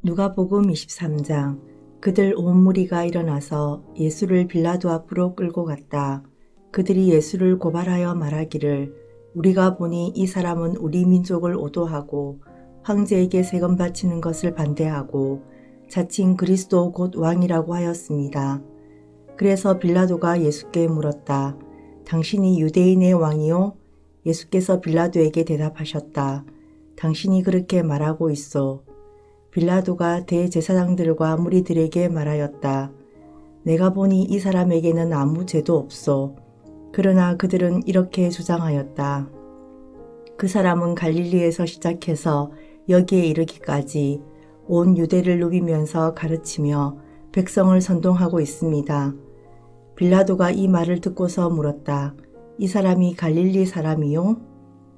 누가복음 23장. 그들 온 무리가 일어나서 예수를 빌라도 앞으로 끌고 갔다. 그들이 예수를 고발하여 말하기를 우리가 보니 이 사람은 우리 민족을 오도하고 황제에게 세금 바치는 것을 반대하고 자칭 그리스도 곧 왕이라고 하였습니다. 그래서 빌라도가 예수께 물었다. 당신이 유대인의 왕이요? 예수께서 빌라도에게 대답하셨다. 당신이 그렇게 말하고 있소. 빌라도가 대제사장들과 무리들에게 말하였다. 내가 보니 이 사람에게는 아무 죄도 없소. 그러나 그들은 이렇게 주장하였다. 그 사람은 갈릴리에서 시작해서 여기에 이르기까지 온 유대를 누비면서 가르치며 백성을 선동하고 있습니다. 빌라도가 이 말을 듣고서 물었다. 이 사람이 갈릴리 사람이요?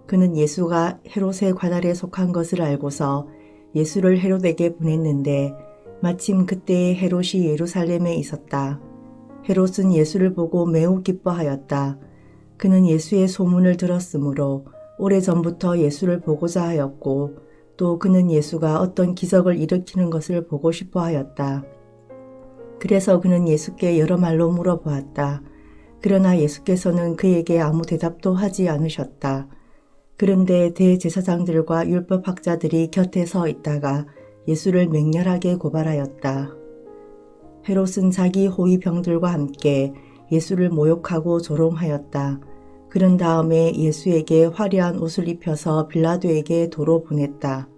그는 예수가 헤롯의 관할에 속한 것을 알고서 예수를 헤롯에게 보냈는데 마침 그때에 헤롯이 예루살렘에 있었다. 헤롯은 예수를 보고 매우 기뻐하였다. 그는 예수의 소문을 들었으므로 오래전부터 예수를 보고자 하였고 또 그는 예수가 어떤 기적을 일으키는 것을 보고 싶어 하였다. 그래서 그는 예수께 여러 말로 물어보았다. 그러나 예수께서는 그에게 아무 대답도 하지 않으셨다. 그런데 대제사장들과 율법학자들이 곁에 서 있다가 예수를 맹렬하게 고발하였다. 헤롯은 자기 호위병들과 함께 예수를 모욕하고 조롱하였다. 그런 다음에 예수에게 화려한 옷을 입혀서 빌라도에게 도로 보냈다.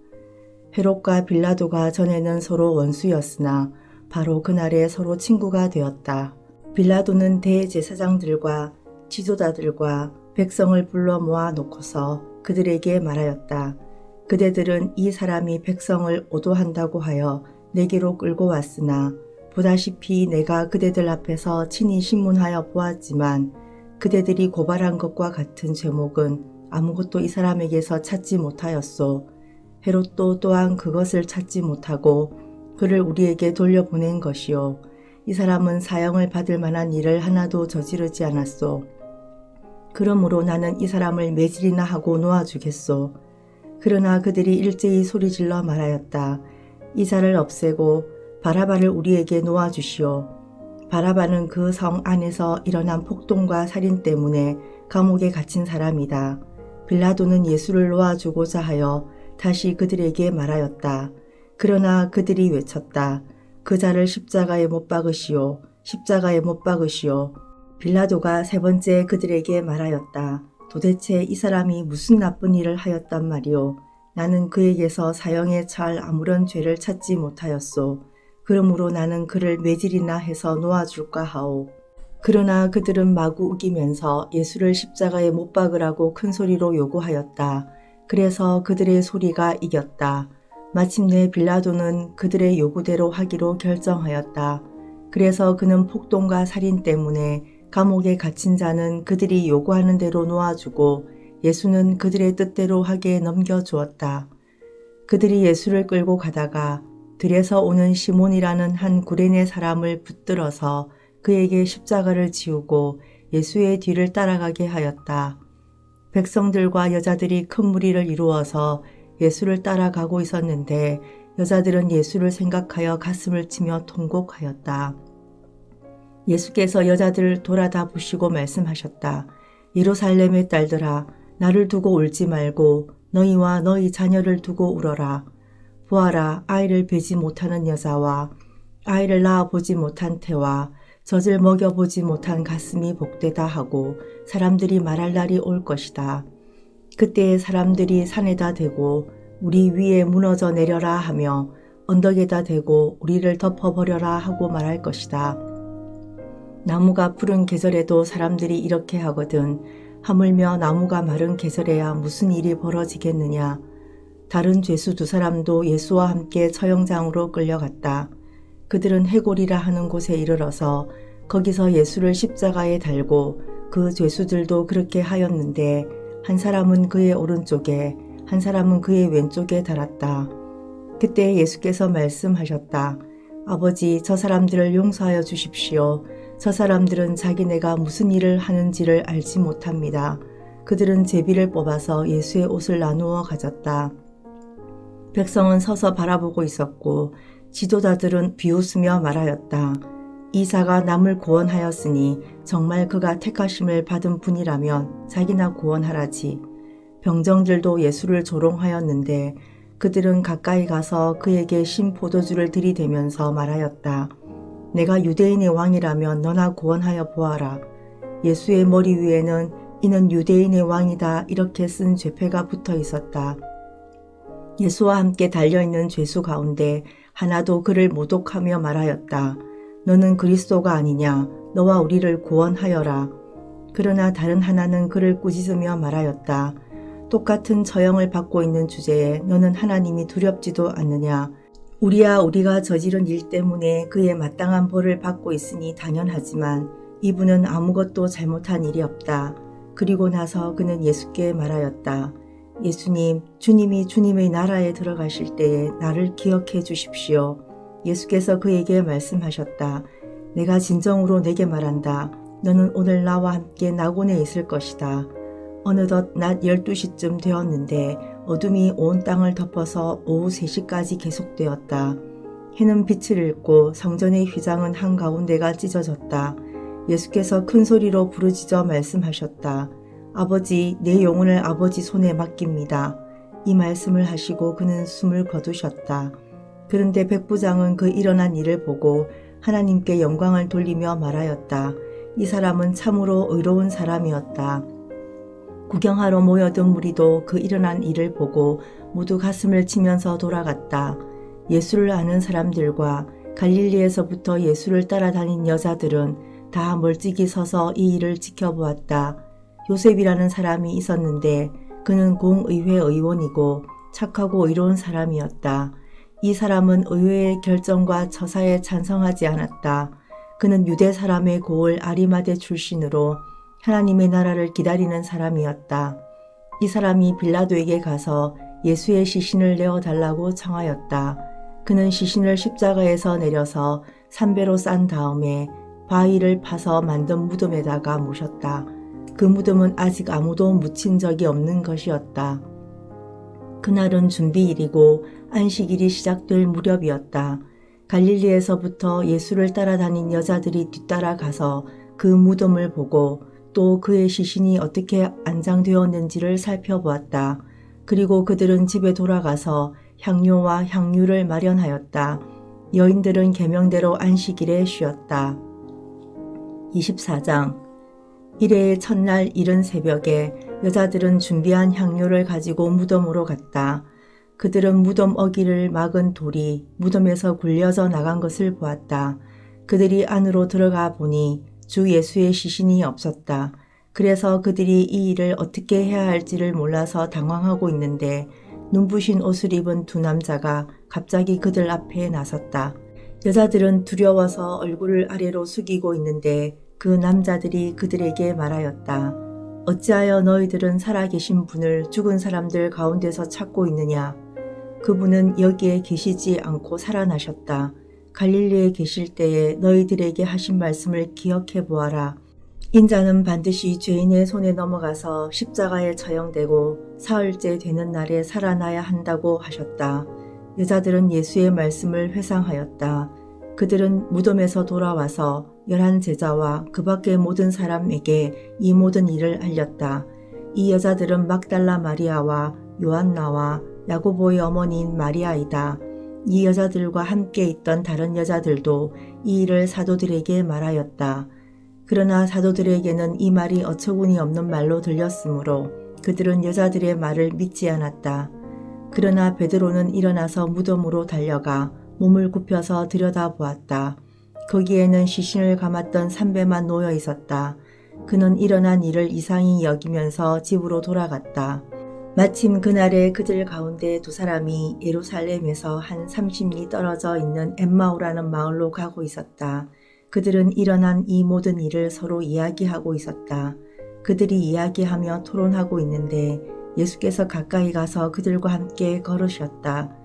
헤롯과 빌라도가 전에는 서로 원수였으나 바로 그날에 서로 친구가 되었다. 빌라도는 대제사장들과 지도자들과 백성을 불러 모아 놓고서 그들에게 말하였다. 그대들은 이 사람이 백성을 오도한다고 하여 내게로 끌고 왔으나 보다시피 내가 그대들 앞에서 친히 신문하여 보았지만 그대들이 고발한 것과 같은 제목은 아무것도 이 사람에게서 찾지 못하였소. 헤롯도 또한 그것을 찾지 못하고 그를 우리에게 돌려보낸 것이요. 이 사람은 사형을 받을 만한 일을 하나도 저지르지 않았소. 그러므로 나는 이 사람을 매질이나 하고 놓아주겠소. 그러나 그들이 일제히 소리질러 말하였다. 이 자를 없애고 바라바를 우리에게 놓아주시오. 바라바는 그 성 안에서 일어난 폭동과 살인 때문에 감옥에 갇힌 사람이다. 빌라도는 예수를 놓아주고자 하여 다시 그들에게 말하였다. 그러나 그들이 외쳤다. 그 자를 십자가에 못 박으시오. 십자가에 못 박으시오. 빌라도가 세 번째 그들에게 말하였다. 도대체 이 사람이 무슨 나쁜 일을 하였단 말이오. 나는 그에게서 사형에 처할 아무런 죄를 찾지 못하였소. 그러므로 나는 그를 매질이나 해서 놓아줄까 하오. 그러나 그들은 마구 우기면서 예수를 십자가에 못 박으라고 큰 소리로 요구하였다. 그래서 그들의 소리가 이겼다. 마침내 빌라도는 그들의 요구대로 하기로 결정하였다. 그래서 그는 폭동과 살인 때문에 감옥에 갇힌 자는 그들이 요구하는 대로 놓아주고 예수는 그들의 뜻대로 하게 넘겨주었다. 그들이 예수를 끌고 가다가 들에서 오는 시몬이라는 한 구레네 사람을 붙들어서 그에게 십자가를 지우고 예수의 뒤를 따라가게 하였다. 백성들과 여자들이 큰 무리를 이루어서 예수를 따라가고 있었는데 여자들은 예수를 생각하여 가슴을 치며 통곡하였다. 예수께서 여자들을 돌아다 보시고 말씀하셨다. 예루살렘의 딸들아, 나를 두고 울지 말고 너희와 너희 자녀를 두고 울어라. 보아라, 아이를 베지 못하는 여자와 아이를 낳아보지 못한 태와 젖을 먹여보지 못한 가슴이 복되다 하고 사람들이 말할 날이 올 것이다. 그때에 사람들이 산에다 대고 우리 위에 무너져 내려라 하며 언덕에다 대고 우리를 덮어버려라 하고 말할 것이다. 나무가 푸른 계절에도 사람들이 이렇게 하거든. 하물며 나무가 마른 계절에야 무슨 일이 벌어지겠느냐. 다른 죄수 두 사람도 예수와 함께 처형장으로 끌려갔다. 그들은 해골이라 하는 곳에 이르러서 거기서 예수를 십자가에 달고 그 죄수들도 그렇게 하였는데 한 사람은 그의 오른쪽에 한 사람은 그의 왼쪽에 달았다. 그때 예수께서 말씀하셨다. 아버지, 저 사람들을 용서하여 주십시오. 저 사람들은 자기네가 무슨 일을 하는지를 알지 못합니다. 그들은 제비를 뽑아서 예수의 옷을 나누어 가졌다. 백성은 서서 바라보고 있었고 지도자들은 비웃으며 말하였다. 이사가 남을 구원하였으니 정말 그가 택하심을 받은 분이라면 자기나 구원하라지. 병정들도 예수를 조롱하였는데 그들은 가까이 가서 그에게 신 포도주를 들이대면서 말하였다. 내가 유대인의 왕이라면 너나 구원하여 보아라. 예수의 머리 위에는 이는 유대인의 왕이다 이렇게 쓴 죄패가 붙어 있었다. 예수와 함께 달려있는 죄수 가운데 하나도 그를 모독하며 말하였다. 너는 그리스도가 아니냐? 너와 우리를 구원하여라. 그러나 다른 하나는 그를 꾸짖으며 말하였다. 똑같은 처형을 받고 있는 주제에 너는 하나님이 두렵지도 않느냐? 우리가 저지른 일 때문에 그의 마땅한 벌을 받고 있으니 당연하지만 이분은 아무것도 잘못한 일이 없다. 그리고 나서 그는 예수께 말하였다. 예수님, 주님이 주님의 나라에 들어가실 때에 나를 기억해 주십시오. 예수께서 그에게 말씀하셨다. 내가 진정으로 내게 말한다. 너는 오늘 나와 함께 낙원에 있을 것이다. 어느덧 낮 12시쯤 되었는데 어둠이 온 땅을 덮어서 오후 3시까지 계속되었다. 해는 빛을 잃고 성전의 휘장은 한가운데가 찢어졌다. 예수께서 큰 소리로 부르짖어 말씀하셨다. 아버지, 내 영혼을 아버지 손에 맡깁니다. 이 말씀을 하시고 그는 숨을 거두셨다. 그런데 백부장은 그 일어난 일을 보고 하나님께 영광을 돌리며 말하였다. 이 사람은 참으로 의로운 사람이었다. 구경하러 모여든 무리도 그 일어난 일을 보고 모두 가슴을 치면서 돌아갔다. 예수를 아는 사람들과 갈릴리에서부터 예수를 따라다닌 여자들은 다 멀찍이 서서 이 일을 지켜보았다. 요셉이라는 사람이 있었는데 그는 공의회 의원이고 착하고 의로운 사람이었다. 이 사람은 의회의 결정과 처사에 찬성하지 않았다. 그는 유대 사람의 고을 아리마대 출신으로 하나님의 나라를 기다리는 사람이었다. 이 사람이 빌라도에게 가서 예수의 시신을 내어달라고 청하였다. 그는 시신을 십자가에서 내려서 산배로 싼 다음에 바위를 파서 만든 무덤에다가 모셨다. 그 무덤은 아직 아무도 묻힌 적이 없는 것이었다. 그날은 준비일이고 안식일이 시작될 무렵이었다. 갈릴리에서부터 예수를 따라다닌 여자들이 뒤따라 가서 그 무덤을 보고 또 그의 시신이 어떻게 안장되었는지를 살펴보았다. 그리고 그들은 집에 돌아가서 향료와 향유를 마련하였다. 여인들은 계명대로 안식일에 쉬었다. 24장 이래의 첫날 이른 새벽에 여자들은 준비한 향료를 가지고 무덤으로 갔다. 그들은 무덤 어기를 막은 돌이 무덤에서 굴려져 나간 것을 보았다. 그들이 안으로 들어가 보니 주 예수의 시신이 없었다. 그래서 그들이 이 일을 어떻게 해야 할지를 몰라서 당황하고 있는데 눈부신 옷을 입은 두 남자가 갑자기 그들 앞에 나섰다. 여자들은 두려워서 얼굴을 아래로 숙이고 있는데 그 남자들이 그들에게 말하였다. 어찌하여 너희들은 살아계신 분을 죽은 사람들 가운데서 찾고 있느냐? 그분은 여기에 계시지 않고 살아나셨다. 갈릴리에 계실 때에 너희들에게 하신 말씀을 기억해 보아라. 인자는 반드시 죄인의 손에 넘어가서 십자가에 처형되고 사흘째 되는 날에 살아나야 한다고 하셨다. 여자들은 예수의 말씀을 회상하였다. 그들은 무덤에서 돌아와서 11 제자와 그 밖의 모든 사람에게 이 모든 일을 알렸다. 이 여자들은 막달라 마리아와 요한나와 야고보의 어머니인 마리아이다. 이 여자들과 함께 있던 다른 여자들도 이 일을 사도들에게 말하였다. 그러나 사도들에게는 이 말이 어처구니 없는 말로 들렸으므로 그들은 여자들의 말을 믿지 않았다. 그러나 베드로는 일어나서 무덤으로 달려가 몸을 굽혀서 들여다보았다. 거기에는 시신을 감았던 산배만 놓여 있었다. 그는 일어난 일을 이상히 여기면서 집으로 돌아갔다. 마침 그날에 그들 가운데 두 사람이 예루살렘에서 한 30리 떨어져 있는 엠마오라는 마을로 가고 있었다. 그들은 일어난 이 모든 일을 서로 이야기하고 있었다. 그들이 이야기하며 토론하고 있는데 예수께서 가까이 가서 그들과 함께 걸으셨다.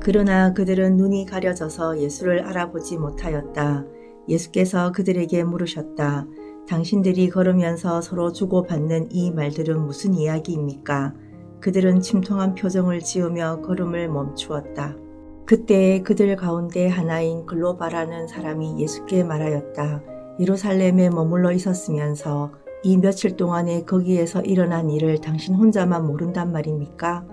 그러나 그들은 눈이 가려져서 예수를 알아보지 못하였다. 예수께서 그들에게 물으셨다. 당신들이 걸으면서 서로 주고받는 이 말들은 무슨 이야기입니까? 그들은 침통한 표정을 지으며 걸음을 멈추었다. 그때 그들 가운데 하나인 글로바라는 사람이 예수께 말하였다. 예루살렘에 머물러 있었으면서 이 며칠 동안에 거기에서 일어난 일을 당신 혼자만 모른단 말입니까?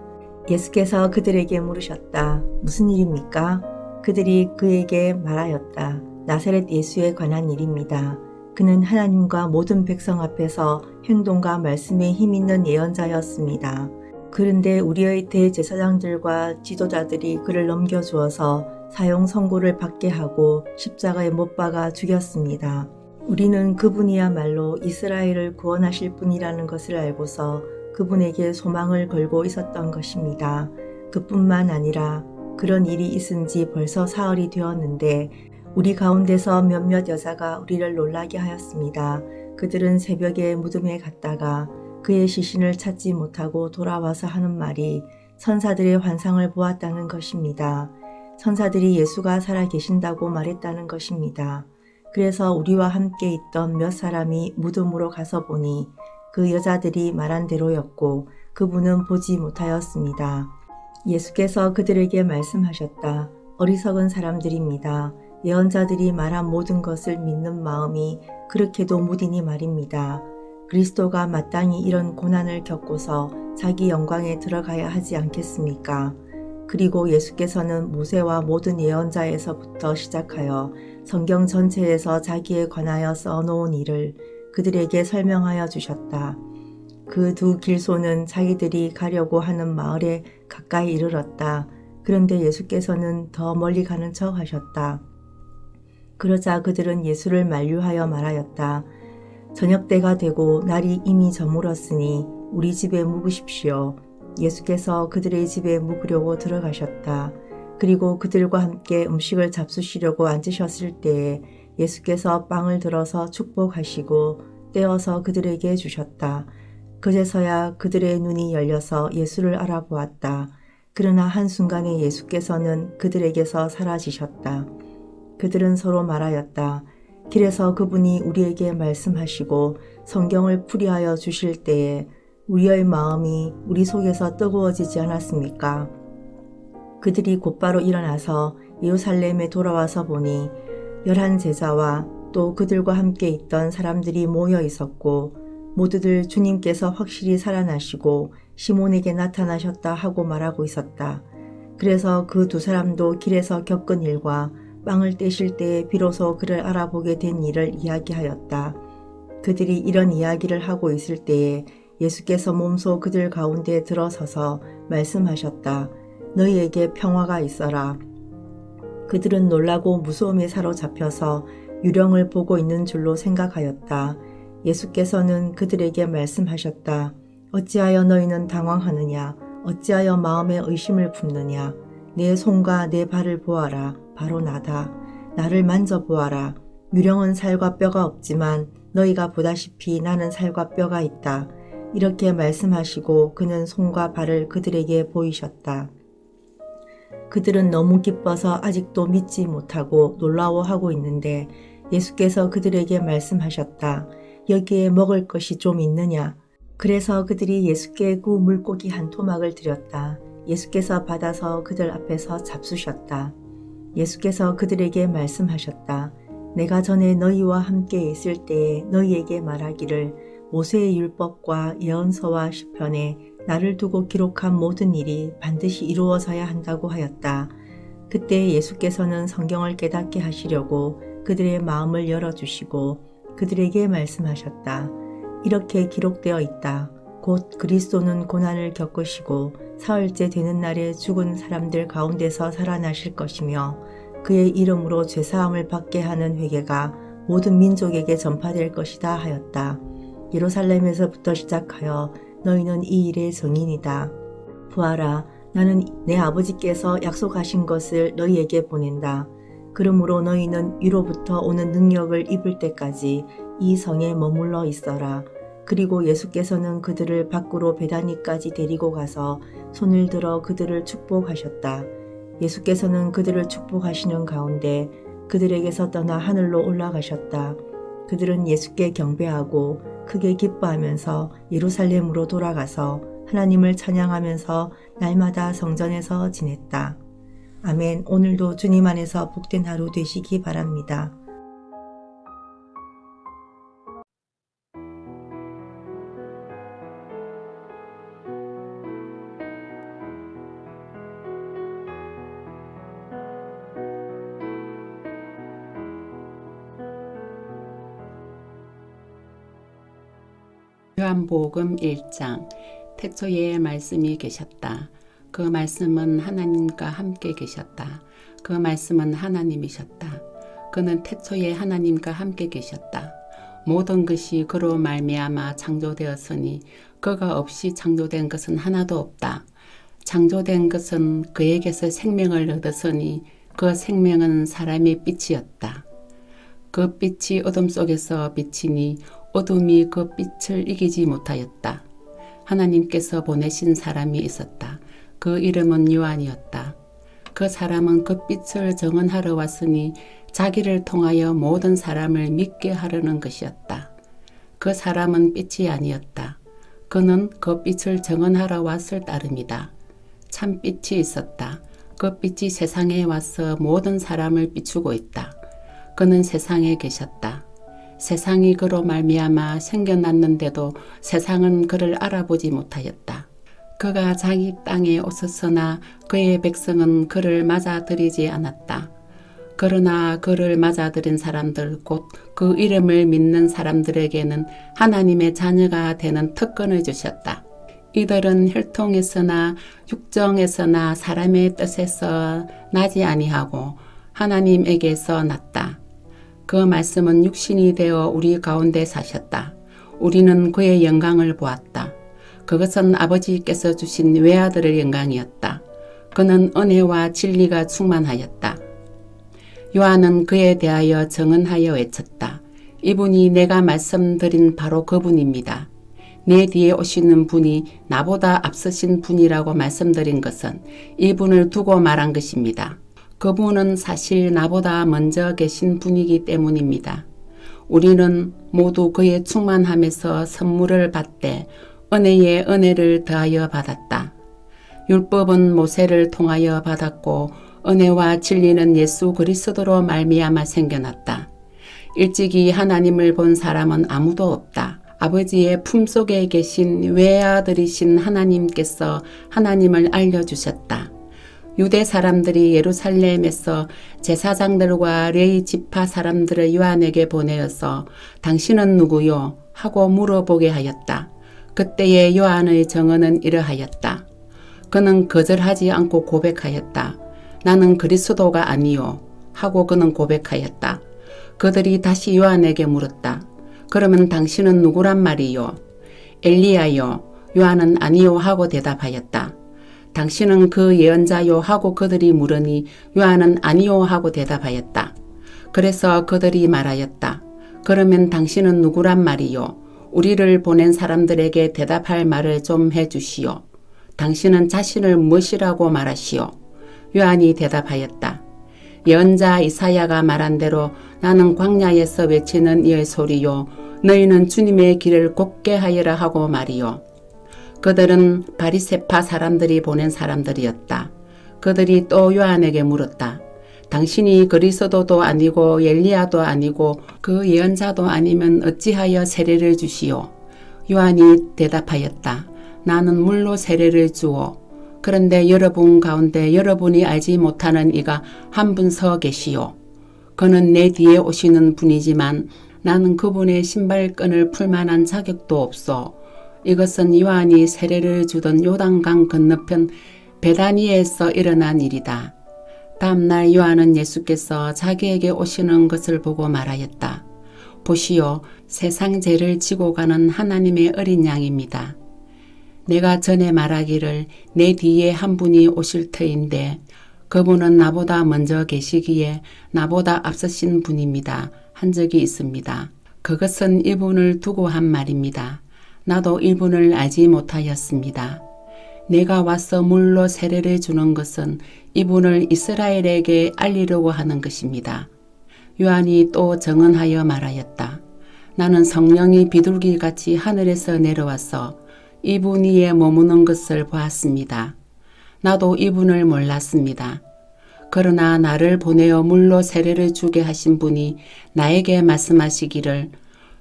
예수께서 그들에게 물으셨다. 무슨 일입니까? 그들이 그에게 말하였다. 나사렛 예수에 관한 일입니다. 그는 하나님과 모든 백성 앞에서 행동과 말씀에 힘있는 예언자였습니다. 그런데 우리의 대제사장들과 지도자들이 그를 넘겨주어서 사형 선고를 받게 하고 십자가에 못 박아 죽였습니다. 우리는 그분이야말로 이스라엘을 구원하실 분이라는 것을 알고서 그분에게 소망을 걸고 있었던 것입니다. 그뿐만 아니라 그런 일이 있은 지 벌써 사흘이 되었는데 우리 가운데서 몇몇 여자가 우리를 놀라게 하였습니다. 그들은 새벽에 무덤에 갔다가 그의 시신을 찾지 못하고 돌아와서 하는 말이 천사들의 환상을 보았다는 것입니다. 천사들이 예수가 살아계신다고 말했다는 것입니다. 그래서 우리와 함께 있던 몇 사람이 무덤으로 가서 보니 그 여자들이 말한 대로였고 그분은 보지 못하였습니다. 예수께서 그들에게 말씀하셨다. 어리석은 사람들입니다. 예언자들이 말한 모든 것을 믿는 마음이 그렇게도 무디니 말입니다. 그리스도가 마땅히 이런 고난을 겪고서 자기 영광에 들어가야 하지 않겠습니까? 그리고 예수께서는 모세와 모든 예언자에서부터 시작하여 성경 전체에서 자기에 관하여 써놓은 일을 그들에게 설명하여 주셨다. 그 두 길소는 자기들이 가려고 하는 마을에 가까이 이르렀다. 그런데 예수께서는 더 멀리 가는 척 하셨다. 그러자 그들은 예수를 만류하여 말하였다. 저녁 때가 되고 날이 이미 저물었으니 우리 집에 묵으십시오. 예수께서 그들의 집에 묵으려고 들어가셨다. 그리고 그들과 함께 음식을 잡수시려고 앉으셨을 때에 예수께서 빵을 들어서 축복하시고 떼어서 그들에게 주셨다. 그제서야 그들의 눈이 열려서 예수를 알아보았다. 그러나 한순간에 예수께서는 그들에게서 사라지셨다. 그들은 서로 말하였다. 길에서 그분이 우리에게 말씀하시고 성경을 풀이하여 주실 때에 우리의 마음이 우리 속에서 뜨거워지지 않았습니까? 그들이 곧바로 일어나서 예루살렘에 돌아와서 보니 11 제자와 또 그들과 함께 있던 사람들이 모여 있었고 모두들 주님께서 확실히 살아나시고 시몬에게 나타나셨다 하고 말하고 있었다. 그래서 그 두 사람도 길에서 겪은 일과 빵을 떼실 때에 비로소 그를 알아보게 된 일을 이야기하였다. 그들이 이런 이야기를 하고 있을 때에 예수께서 몸소 그들 가운데 들어서서 말씀하셨다. 너희에게 평화가 있어라. 그들은 놀라고 무서움에 사로잡혀서 유령을 보고 있는 줄로 생각하였다. 예수께서는 그들에게 말씀하셨다. 어찌하여 너희는 당황하느냐? 어찌하여 마음에 의심을 품느냐? 내 손과 내 발을 보아라. 바로 나다. 나를 만져보아라. 유령은 살과 뼈가 없지만 너희가 보다시피 나는 살과 뼈가 있다. 이렇게 말씀하시고 그는 손과 발을 그들에게 보이셨다. 그들은 너무 기뻐서 아직도 믿지 못하고 놀라워하고 있는데 예수께서 그들에게 말씀하셨다. 여기에 먹을 것이 좀 있느냐? 그래서 그들이 예수께 구운 물고기 한 토막을 드렸다. 예수께서 받아서 그들 앞에서 잡수셨다. 예수께서 그들에게 말씀하셨다. 내가 전에 너희와 함께 있을 때에 너희에게 말하기를 모세의 율법과 예언서와 시편에 나를 두고 기록한 모든 일이 반드시 이루어져야 한다고 하였다. 그때 예수께서는 성경을 깨닫게 하시려고 그들의 마음을 열어주시고 그들에게 말씀하셨다. 이렇게 기록되어 있다. 곧 그리스도는 고난을 겪으시고 사흘째 되는 날에 죽은 사람들 가운데서 살아나실 것이며 그의 이름으로 죄사함을 받게 하는 회개가 모든 민족에게 전파될 것이다 하였다. 예루살렘에서부터 시작하여 너희는 이 일의 증인이다. 보아라, 나는 내 아버지께서 약속하신 것을 너희에게 보낸다. 그러므로 너희는 위로부터 오는 능력을 입을 때까지 이 성에 머물러 있어라. 그리고 예수께서는 그들을 밖으로 베다니까지 데리고 가서 손을 들어 그들을 축복하셨다. 예수께서는 그들을 축복하시는 가운데 그들에게서 떠나 하늘로 올라가셨다. 그들은 예수께 경배하고 크게 기뻐하면서 예루살렘으로 돌아가서 하나님을 찬양하면서 날마다 성전에서 지냈다. 아멘. 오늘도 주님 안에서 복된 하루 되시기 바랍니다. 요한복음 1장. 태초에 말씀이 계셨다. 그 말씀은 하나님과 함께 계셨다. 그 말씀은 하나님이셨다. 그는 태초에 하나님과 함께 계셨다. 모든 것이 그로 말미암아 창조되었으니 그가 없이 창조된 것은 하나도 없다. 창조된 것은 그에게서 생명을 얻었으니 그 생명은 사람의 빛이었다. 그 빛이 어둠 속에서 비치니 어둠이 그 빛을 이기지 못하였다. 하나님께서 보내신 사람이 있었다. 그 이름은 요한이었다. 그 사람은 그 빛을 증언하러 왔으니 자기를 통하여 모든 사람을 믿게 하려는 것이었다. 그 사람은 빛이 아니었다. 그는 그 빛을 증언하러 왔을 따름이다. 참 빛이 있었다. 그 빛이 세상에 와서 모든 사람을 비추고 있다. 그는 세상에 계셨다. 세상이 그로 말미암아 생겨났는데도 세상은 그를 알아보지 못하였다. 그가 자기 땅에 오셨으나 그의 백성은 그를 맞아들이지 않았다. 그러나 그를 맞아들인 사람들 곧 그 이름을 믿는 사람들에게는 하나님의 자녀가 되는 특권을 주셨다. 이들은 혈통에서나 육정에서나 사람의 뜻에서 나지 아니하고 하나님에게서 났다. 그 말씀은 육신이 되어 우리 가운데 사셨다. 우리는 그의 영광을 보았다. 그것은 아버지께서 주신 외아들의 영광이었다. 그는 은혜와 진리가 충만하였다. 요한은 그에 대하여 증언하여 외쳤다. 이분이 내가 말씀드린 바로 그분입니다. 내 뒤에 오시는 분이 나보다 앞서신 분이라고 말씀드린 것은 이분을 두고 말한 것입니다. 그분은 사실 나보다 먼저 계신 분이기 때문입니다. 우리는 모두 그의 충만함에서 선물을 받되 은혜에 은혜를 더하여 받았다. 율법은 모세를 통하여 받았고 은혜와 진리는 예수 그리스도로 말미암아 생겨났다. 일찍이 하나님을 본 사람은 아무도 없다. 아버지의 품속에 계신 외아들이신 하나님께서 하나님을 알려주셨다. 유대 사람들이 예루살렘에서 제사장들과 레위 지파 사람들을 요한에게 보내어서 당신은 누구요? 하고 물어보게 하였다. 그때의 요한의 증언은 이러하였다. 그는 거절하지 않고 고백하였다. 나는 그리스도가 아니요. 하고 그는 고백하였다. 그들이 다시 요한에게 물었다. 그러면 당신은 누구란 말이요? 엘리야요. 요한은 아니요 하고 대답하였다. 당신은 그 예언자요 하고 그들이 물으니 요한은 아니요 하고 대답하였다. 그래서 그들이 말하였다. 그러면 당신은 누구란 말이요? 우리를 보낸 사람들에게 대답할 말을 좀 해주시오. 당신은 자신을 무엇이라고 말하시오? 요한이 대답하였다. 예언자 이사야가 말한 대로 나는 광야에서 외치는 이의 소리요. 너희는 주님의 길을 곱게 하여라 하고 말이요. 그들은 바리새파 사람들이 보낸 사람들이었다. 그들이 또 요한에게 물었다. 당신이 그리스도도 아니고 엘리야도 아니고 그 예언자도 아니면 어찌하여 세례를 주시오? 요한이 대답하였다. 나는 물로 세례를 주오. 그런데 여러분 가운데 여러분이 알지 못하는 이가 한 분 서 계시오. 그는 내 뒤에 오시는 분이지만 나는 그분의 신발끈을 풀 만한 자격도 없소. 이것은 요한이 세례를 주던 요단강 건너편 베다니에서 일어난 일이다. 다음날 요한은 예수께서 자기에게 오시는 것을 보고 말하였다. 보시오, 세상 죄를 지고 가는 하나님의 어린 양입니다. 내가 전에 말하기를 내 뒤에 한 분이 오실 터인데 그분은 나보다 먼저 계시기에 나보다 앞서신 분입니다. 한 적이 있습니다. 그것은 이분을 두고 한 말입니다. 나도 이분을 알지 못하였습니다. 내가 와서 물로 세례를 주는 것은 이분을 이스라엘에게 알리려고 하는 것입니다. 요한이 또 증언하여 말하였다. 나는 성령이 비둘기같이 하늘에서 내려와서 이분 위에 머무는 것을 보았습니다. 나도 이분을 몰랐습니다. 그러나 나를 보내어 물로 세례를 주게 하신 분이 나에게 말씀하시기를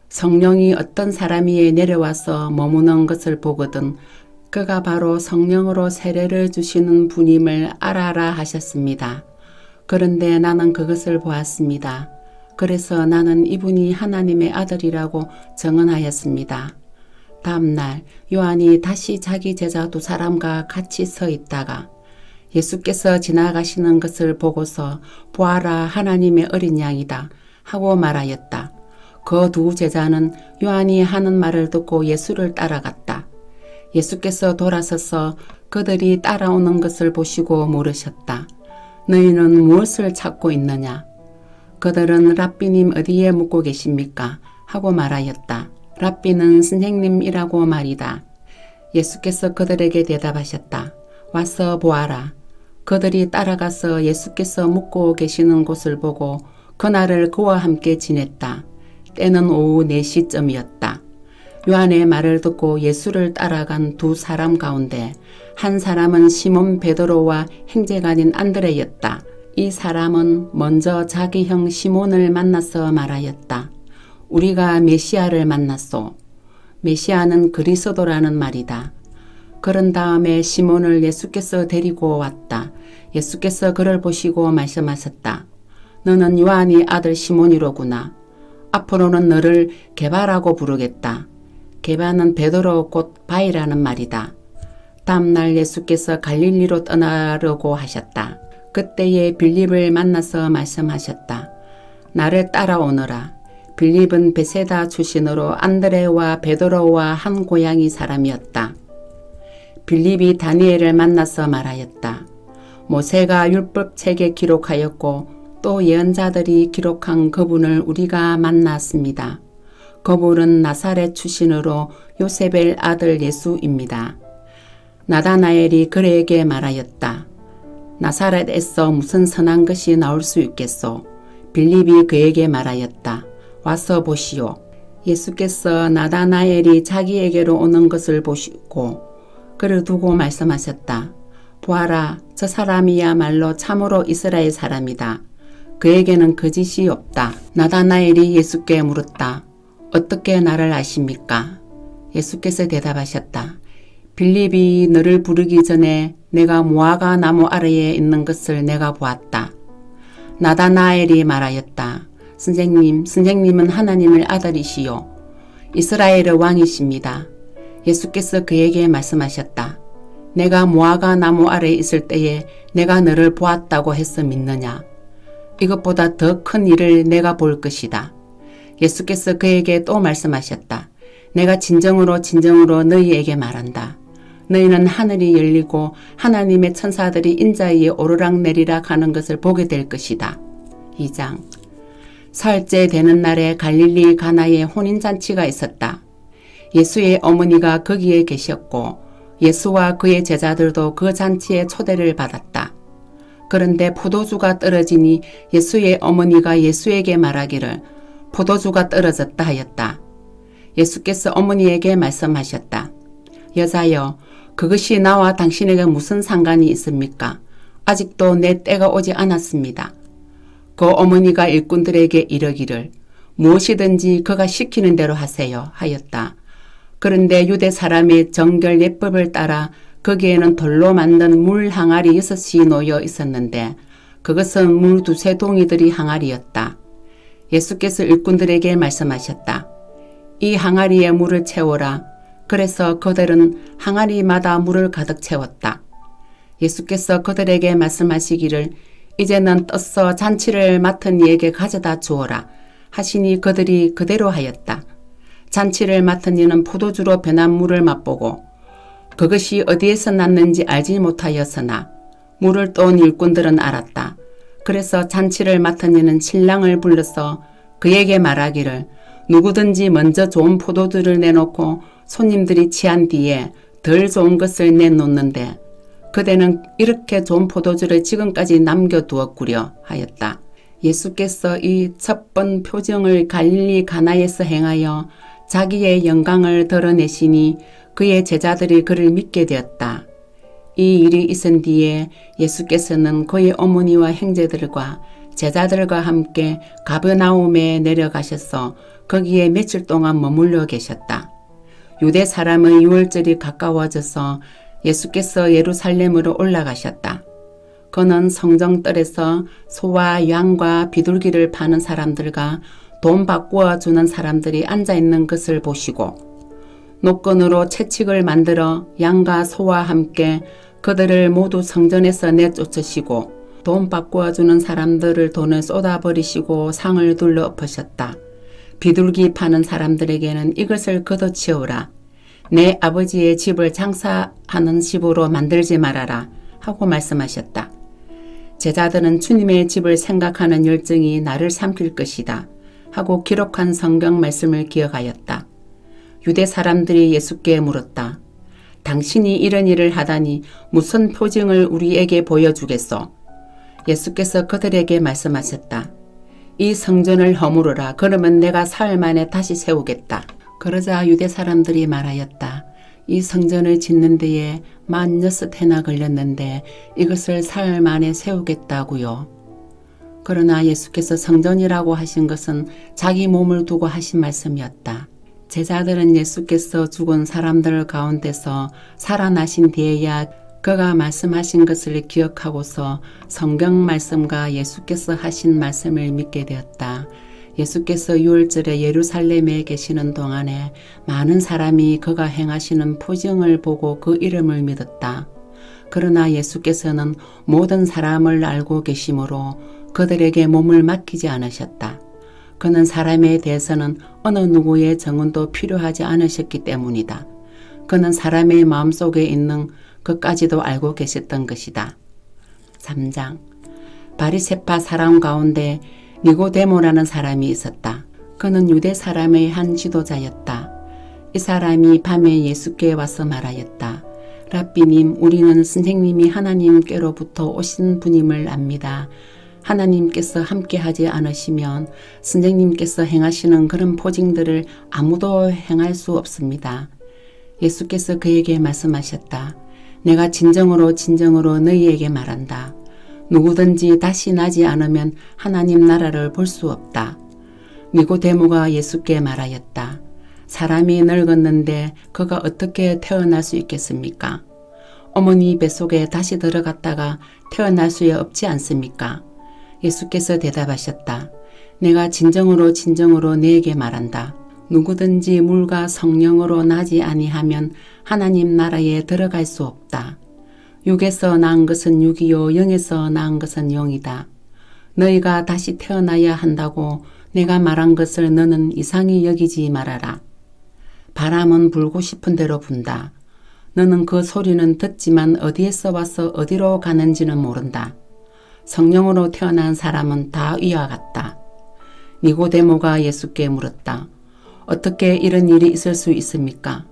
성령이 어떤 사람 위에 내려와서 머무는 것을 보거든 그가 바로 성령으로 세례를 주시는 분임을 알아라 하셨습니다. 그런데 나는 그것을 보았습니다. 그래서 나는 이분이 하나님의 아들이라고 증언하였습니다. 다음 날 요한이 다시 자기 제자 2사람과 같이 서 있다가 예수께서 지나가시는 것을 보고서 보아라 하나님의 어린 양이다 하고 말하였다. 그 2 제자는 요한이 하는 말을 듣고 예수를 따라갔다. 예수께서 돌아서서 그들이 따라오는 것을 보시고 물으셨다. 너희는 무엇을 찾고 있느냐? 그들은 랍비님 어디에 묵고 계십니까? 하고 말하였다. 랍비는 선생님이라고 말이다. 예수께서 그들에게 대답하셨다. 와서 보아라. 그들이 따라가서 예수께서 묵고 계시는 곳을 보고 그날을 그와 함께 지냈다. 때는 오후 4시쯤이었다. 요한의 말을 듣고 예수를 따라간 2 사람 가운데 한 사람은 시몬 베드로와 형제간인 안드레였다. 이 사람은 먼저 자기 형 시몬을 만나서 말하였다. 우리가 메시아를 만났소. 메시아는 그리스도라는 말이다. 그런 다음에 시몬을 예수께서 데리고 왔다. 예수께서 그를 보시고 말씀하셨다. 너는 요한의 아들 시몬이로구나. 앞으로는 너를 게바라고 부르겠다. 게바는 베드로 곧 바위라는 말이다. 다음날 예수께서 갈릴리로 떠나려고 하셨다. 그때에 빌립을 만나서 말씀하셨다. 나를 따라오너라. 빌립은 베세다 출신으로 안드레와 베드로와 한 고향의 사람이었다. 빌립이 다니엘을 만나서 말하였다. 모세가 율법책에 기록하였고 또 예언자들이 기록한 그분을 우리가 만났습니다. 그분은 나사렛 출신으로 요셉의 아들 예수입니다. 나다나엘이 그에게 말하였다. 나사렛에서 무슨 선한 것이 나올 수 있겠소? 빌립이 그에게 말하였다. 와서 보시오. 예수께서 나다나엘이 자기에게로 오는 것을 보시고 그를 두고 말씀하셨다. 보아라, 저 사람이야말로 참으로 이스라엘 사람이다. 그에게는 거짓이 없다. 나다나엘이 예수께 물었다. 어떻게 나를 아십니까? 예수께서 대답하셨다. 빌립이 너를 부르기 전에 내가 무화과 나무 아래에 있는 것을 내가 보았다. 나다나엘이 말하였다. 선생님은 하나님의 아들이시요 이스라엘의 왕이십니다. 예수께서 그에게 말씀하셨다. 내가 무화과 나무 아래에 있을 때에 내가 너를 보았다고 해서 믿느냐? 이것보다 더 큰 일을 내가 볼 것이다. 예수께서 그에게 또 말씀하셨다. 내가 진정으로 너희에게 말한다. 너희는 하늘이 열리고 하나님의 천사들이 인자위에 오르락내리락 하는 것을 보게 될 것이다. 2장. 사흘째 되는 날에 갈릴리 가나에 혼인잔치가 있었다. 예수의 어머니가 거기에 계셨고 예수와 그의 제자들도 그 잔치에 초대를 받았다. 그런데 포도주가 떨어지니 예수의 어머니가 예수에게 말하기를 포도주가 떨어졌다 하였다. 예수께서 어머니에게 말씀하셨다. 여자여, 그것이 나와 당신에게 무슨 상관이 있습니까? 아직도 내 때가 오지 않았습니다. 그 어머니가 일꾼들에게 이르기를 무엇이든지 그가 시키는 대로 하세요 하였다. 그런데 유대 사람의 정결 예법을 따라 거기에는 돌로 만든 물 항아리 6이 놓여 있었는데 그것은 물 2-3 동이들이 항아리였다. 예수께서 일꾼들에게 말씀하셨다. 이 항아리에 물을 채워라. 그래서 그들은 항아리마다 물을 가득 채웠다. 예수께서 그들에게 말씀하시기를 이제는 떠서 잔치를 맡은 이에게 가져다 주어라 하시니 그들이 그대로 하였다. 잔치를 맡은 이는 포도주로 변한 물을 맛보고 그것이 어디에서 났는지 알지 못하였으나 물을 떠온 일꾼들은 알았다. 그래서 잔치를 맡은 이는 신랑을 불러서 그에게 말하기를 누구든지 먼저 좋은 포도주를 내놓고 손님들이 취한 뒤에 덜 좋은 것을 내놓는데 그대는 이렇게 좋은 포도주를 지금까지 남겨두었구려 하였다. 예수께서 이 첫 번 표정을 갈릴리 가나에서 행하여 자기의 영광을 드러내시니 그의 제자들이 그를 믿게 되었다. 이 일이 있은 뒤에 예수께서는 그의 어머니와 형제들과 제자들과 함께 가버나움에 내려가셔서 거기에 며칠 동안 머물러 계셨다. 유대 사람의 유월절이 가까워져서 예수께서 예루살렘으로 올라가셨다. 그는 성정뜰에서 소와 양과 비둘기를 파는 사람들과 돈 바꾸어 주는 사람들이 앉아있는 것을 보시고 노끈으로 채찍을 만들어 양과 소와 함께 그들을 모두 성전에서 내쫓으시고 돈 바꾸어 주는 사람들을 돈을 쏟아버리시고 상을 둘러 엎으셨다. 비둘기 파는 사람들에게는 이것을 걷어치우라. 내 아버지의 집을 장사하는 집으로 만들지 말아라 하고 말씀하셨다. 제자들은 주님의 집을 생각하는 열정이 나를 삼킬 것이다 하고 기록한 성경 말씀을 기억하였다. 유대 사람들이 예수께 물었다. 당신이 이런 일을 하다니 무슨 표징을 우리에게 보여주겠소? 예수께서 그들에게 말씀하셨다. 이 성전을 허물어라. 그러면 내가 사흘 만에 다시 세우겠다. 그러자 유대 사람들이 말하였다. 이 성전을 짓는 데에 46해나 걸렸는데 이것을 사흘 만에 세우겠다고요. 그러나 예수께서 성전이라고 하신 것은 자기 몸을 두고 하신 말씀이었다. 제자들은 예수께서 죽은 사람들 가운데서 살아나신 뒤에야 그가 말씀하신 것을 기억하고서 성경 말씀과 예수께서 하신 말씀을 믿게 되었다. 예수께서 유월절에 예루살렘에 계시는 동안에 많은 사람이 그가 행하시는 표징을 보고 그 이름을 믿었다. 그러나 예수께서는 모든 사람을 알고 계시므로 그들에게 몸을 맡기지 않으셨다. 그는 사람에 대해서는 어느 누구의 증언도 필요하지 않으셨기 때문이다. 그는 사람의 마음속에 있는 것까지도 알고 계셨던 것이다. 3장 바리새파 사람 가운데 니고데모라는 사람이 있었다. 그는 유대 사람의 한 지도자였다. 이 사람이 밤에 예수께 와서 말하였다. 랍비님, 우리는 선생님이 하나님께로부터 오신 분임을 압니다. 하나님께서 함께하지 않으시면 선생님께서 행하시는 그런 표징들을 아무도 행할 수 없습니다. 예수께서 그에게 말씀하셨다. 내가 진정으로 너희에게 말한다. 누구든지 다시 나지 않으면 하나님 나라를 볼 수 없다. 니고데모가 예수께 말하였다. 사람이 늙었는데 그가 어떻게 태어날 수 있겠습니까? 어머니 뱃속에 다시 들어갔다가 태어날 수 없지 않습니까? 예수께서 대답하셨다. 내가 진정으로 너희에게 말한다. 누구든지 물과 성령으로 나지 아니하면 하나님 나라에 들어갈 수 없다. 육에서 낳은 것은 육이요 영에서 낳은 것은 영이다. 너희가 다시 태어나야 한다고 내가 말한 것을 너는 이상히 여기지 말아라. 바람은 불고 싶은 대로 분다. 너는 그 소리는 듣지만 어디에서 와서 어디로 가는지는 모른다. 성령으로 태어난 사람은 다 이와 같다. 니고데모가 예수께 물었다. 어떻게 이런 일이 있을 수 있습니까?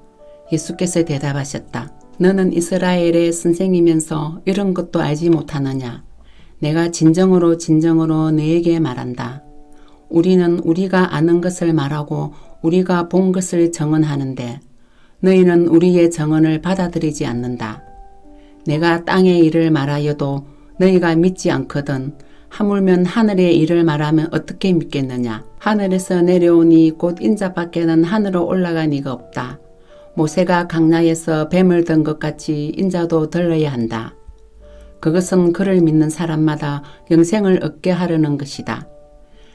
예수께서 대답하셨다. 너는 이스라엘의 선생이면서 이런 것도 알지 못하느냐? 내가 진정으로 너에게 말한다. 우리는 우리가 아는 것을 말하고 우리가 본 것을 증언하는데 너희는 우리의 증언을 받아들이지 않는다. 내가 땅의 일을 말하여도 너희가 믿지 않거든. 하물며 하늘의 일을 말하면 어떻게 믿겠느냐? 하늘에서 내려오니 곧 인자 밖에는 하늘로 올라간 이가 없다. 모세가 강야에서 뱀을 든 것 같이 인자도 들러야 한다. 그것은 그를 믿는 사람마다 영생을 얻게 하려는 것이다.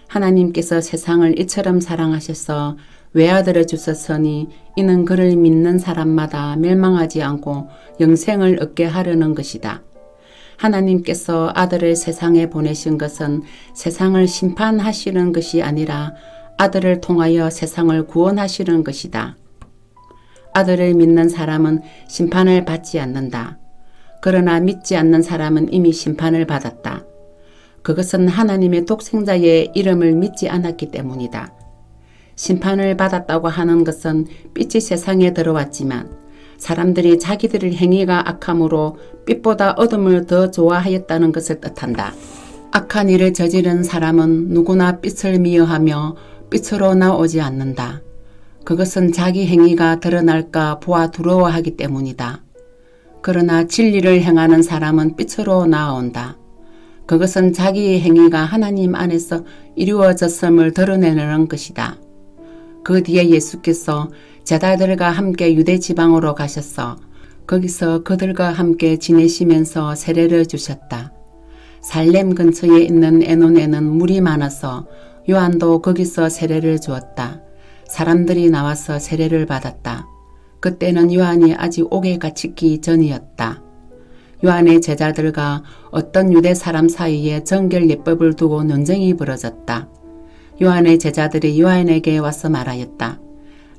하나님께서 세상을 이처럼 사랑하셔서 외아들을 주셨으니 이는 그를 믿는 사람마다 멸망하지 않고 영생을 얻게 하려는 것이다. 하나님께서 아들을 세상에 보내신 것은 세상을 심판하시는 것이 아니라 아들을 통하여 세상을 구원하시는 것이다. 아들을 믿는 사람은 심판을 받지 않는다. 그러나 믿지 않는 사람은 이미 심판을 받았다. 그것은 하나님의 독생자의 이름을 믿지 않았기 때문이다. 심판을 받았다고 하는 것은 빛이 세상에 들어왔지만 사람들이 자기들의 행위가 악함으로 빛보다 어둠을 더 좋아하였다는 것을 뜻한다. 악한 일을 저지른 사람은 누구나 빛을 미워하며 빛으로 나오지 않는다. 그것은 자기 행위가 드러날까 보아 두려워하기 때문이다. 그러나 진리를 행하는 사람은 빛으로 나아온다. 그것은 자기의 행위가 하나님 안에서 이루어졌음을 드러내는 것이다. 그 뒤에 예수께서 제자들과 함께 유대 지방으로 가셔서 거기서 그들과 함께 지내시면서 세례를 주셨다. 살렘 근처에 있는 에논에는 물이 많아서 요한도 거기서 세례를 주었다. 사람들이 나와서 세례를 받았다. 그때는 요한이 아직 옥에 갇히기 전이었다. 요한의 제자들과 어떤 유대 사람 사이에 정결 예법을 두고 논쟁이 벌어졌다. 요한의 제자들이 요한에게 와서 말하였다.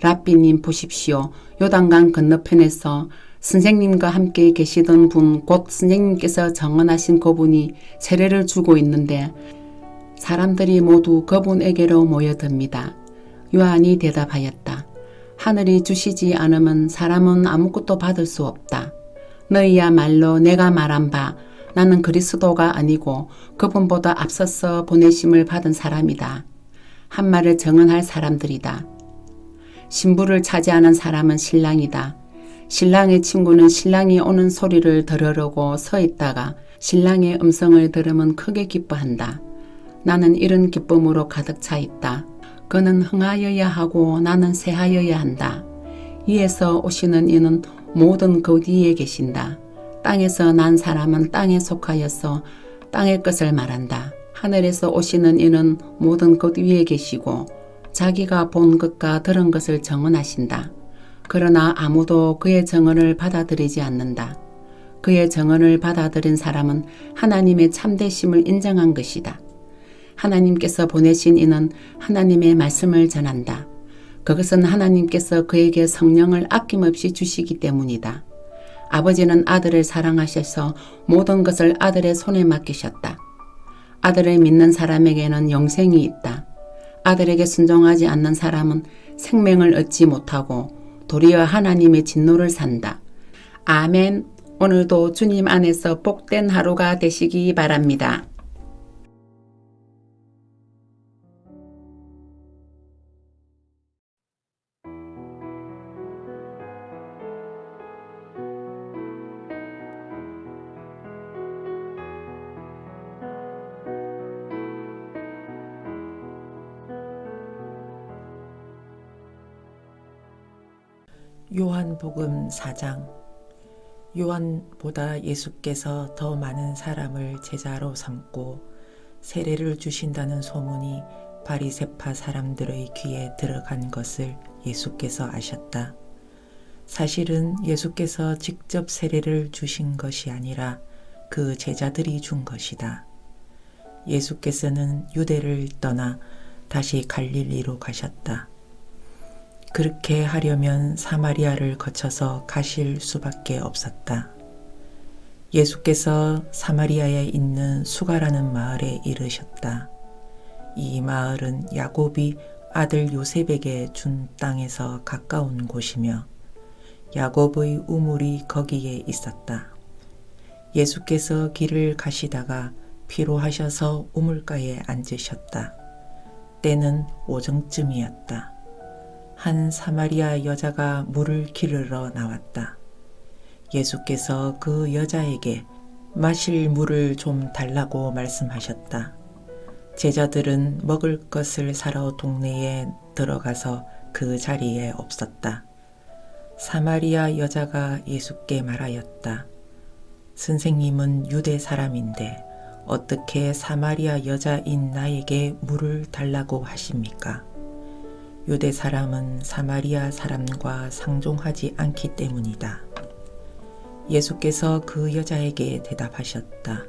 랍비님 보십시오. 요단강 건너편에서 선생님과 함께 계시던 분, 곧 선생님께서 정언하신 그분이 세례를 주고 있는데 사람들이 모두 그분에게로 모여듭니다. 요한이 대답하였다. 하늘이 주시지 않으면 사람은 아무것도 받을 수 없다. 너희야말로 내가 말한 바 나는 그리스도가 아니고 그분보다 앞서서 보내심을 받은 사람이다. 한 말을 정언할 사람들이다. 신부를 차지하는 사람은 신랑이다. 신랑의 친구는 신랑이 오는 소리를 들으려고 서 있다가 신랑의 음성을 들으면 크게 기뻐한다. 나는 이런 기쁨으로 가득 차 있다. 그는 흥하여야 하고 나는 쇠하여야 한다. 위에서 오시는 이는 모든 그 뒤에 계신다. 땅에서 난 사람은 땅에 속하여서 땅의 것을 말한다. 하늘에서 오시는 이는 모든 것 위에 계시고 자기가 본 것과 들은 것을 정언하신다. 그러나 아무도 그의 정언을 받아들이지 않는다. 그의 정언을 받아들인 사람은 하나님의 참되심을 인정한 것이다. 하나님께서 보내신 이는 하나님의 말씀을 전한다. 그것은 하나님께서 그에게 성령을 아낌없이 주시기 때문이다. 아버지는 아들을 사랑하셔서 모든 것을 아들의 손에 맡기셨다. 아들을 믿는 사람에게는 영생이 있다. 아들에게 순종하지 않는 사람은 생명을 얻지 못하고 도리어 하나님의 진노를 산다. 아멘. 오늘도 주님 안에서 복된 하루가 되시기 바랍니다. 요한복음 4장. 요한보다 예수께서 더 많은 사람을 제자로 삼고 세례를 주신다는 소문이 바리새파 사람들의 귀에 들어간 것을 예수께서 아셨다. 사실은 예수께서 직접 세례를 주신 것이 아니라 그 제자들이 준 것이다. 예수께서는 유대를 떠나 다시 갈릴리로 가셨다. 그렇게 하려면 사마리아를 거쳐서 가실 수밖에 없었다. 예수께서 사마리아에 있는 수가라는 마을에 이르셨다. 이 마을은 야곱이 아들 요셉에게 준 땅에서 가까운 곳이며 야곱의 우물이 거기에 있었다. 예수께서 길을 가시다가 피로하셔서 우물가에 앉으셨다. 때는 오정쯤이었다. 한 사마리아 여자가 물을 기르러 나왔다. 예수께서 그 여자에게 마실 물을 좀 달라고 말씀하셨다. 제자들은 먹을 것을 사러 동네에 들어가서 그 자리에 없었다. 사마리아 여자가 예수께 말하였다. 선생님은 유대 사람인데 어떻게 사마리아 여자인 나에게 물을 달라고 하십니까? 유대 사람은 사마리아 사람과 상종하지 않기 때문이다. 예수께서 그 여자에게 대답하셨다.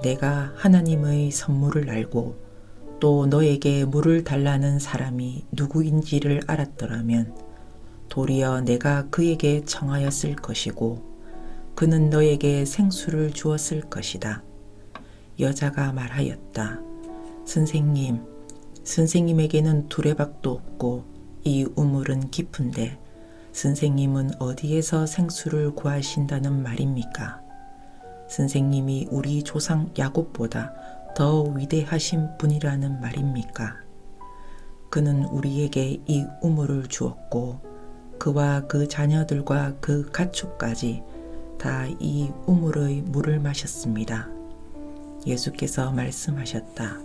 내가 하나님의 선물을 알고 또 너에게 물을 달라는 사람이 누구인지를 알았더라면 도리어 내가 그에게 청하였을 것이고 그는 너에게 생수를 주었을 것이다. 여자가 말하였다. 선생님, 선생님에게는 두레박도 없고 이 우물은 깊은데 선생님은 어디에서 생수를 구하신다는 말입니까? 선생님이 우리 조상 야곱보다 더 위대하신 분이라는 말입니까? 그는 우리에게 이 우물을 주었고 그와 그 자녀들과 그 가축까지 다 이 우물의 물을 마셨습니다. 예수께서 말씀하셨다.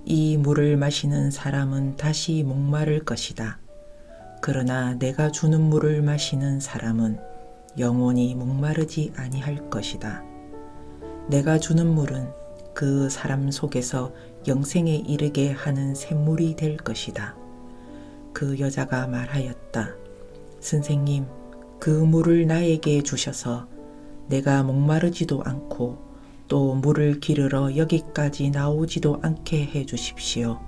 이 물을 마시는 사람은 다시 목마를 것이다. 그러나 내가 주는 물을 마시는 사람은 영원히 목마르지 아니할 것이다. 내가 주는 물은 그 사람 속에서 영생에 이르게 하는 샘물이 될 것이다. 그 여자가 말하였다. 선생님, 그 물을 나에게 주셔서 내가 목마르지도 않고 또 물을 기르러 여기까지 나오지도 않게 해 주십시오.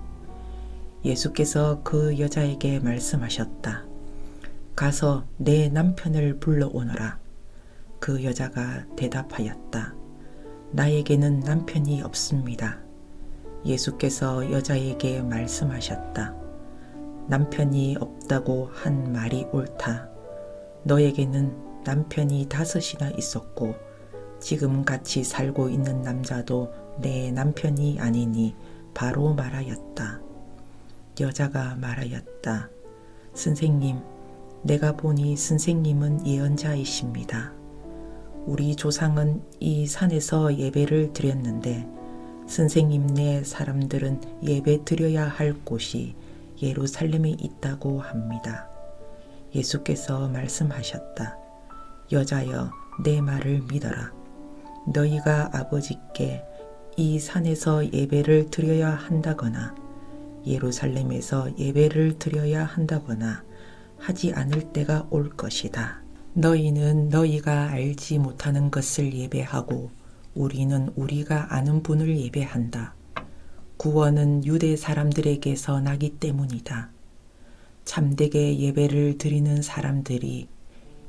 예수께서 그 여자에게 말씀하셨다. 가서 내 남편을 불러오너라. 그 여자가 대답하였다. 나에게는 남편이 없습니다. 예수께서 여자에게 말씀하셨다. 남편이 없다고 한 말이 옳다. 너에게는 남편이 5이나 있었고 지금 같이 살고 있는 남자도 내 남편이 아니니 바로 말하였다. 여자가 말하였다. 선생님, 내가 보니 선생님은 예언자이십니다. 우리 조상은 이 산에서 예배를 드렸는데 선생님네 사람들은 예배 드려야 할 곳이 예루살렘에 있다고 합니다. 예수께서 말씀하셨다. 여자여, 내 말을 믿어라. 너희가 아버지께 이 산에서 예배를 드려야 한다거나 예루살렘에서 예배를 드려야 한다거나 하지 않을 때가 올 것이다. 너희는 너희가 알지 못하는 것을 예배하고 우리는 우리가 아는 분을 예배한다. 구원은 유대 사람들에게서 나기 때문이다. 참되게 예배를 드리는 사람들이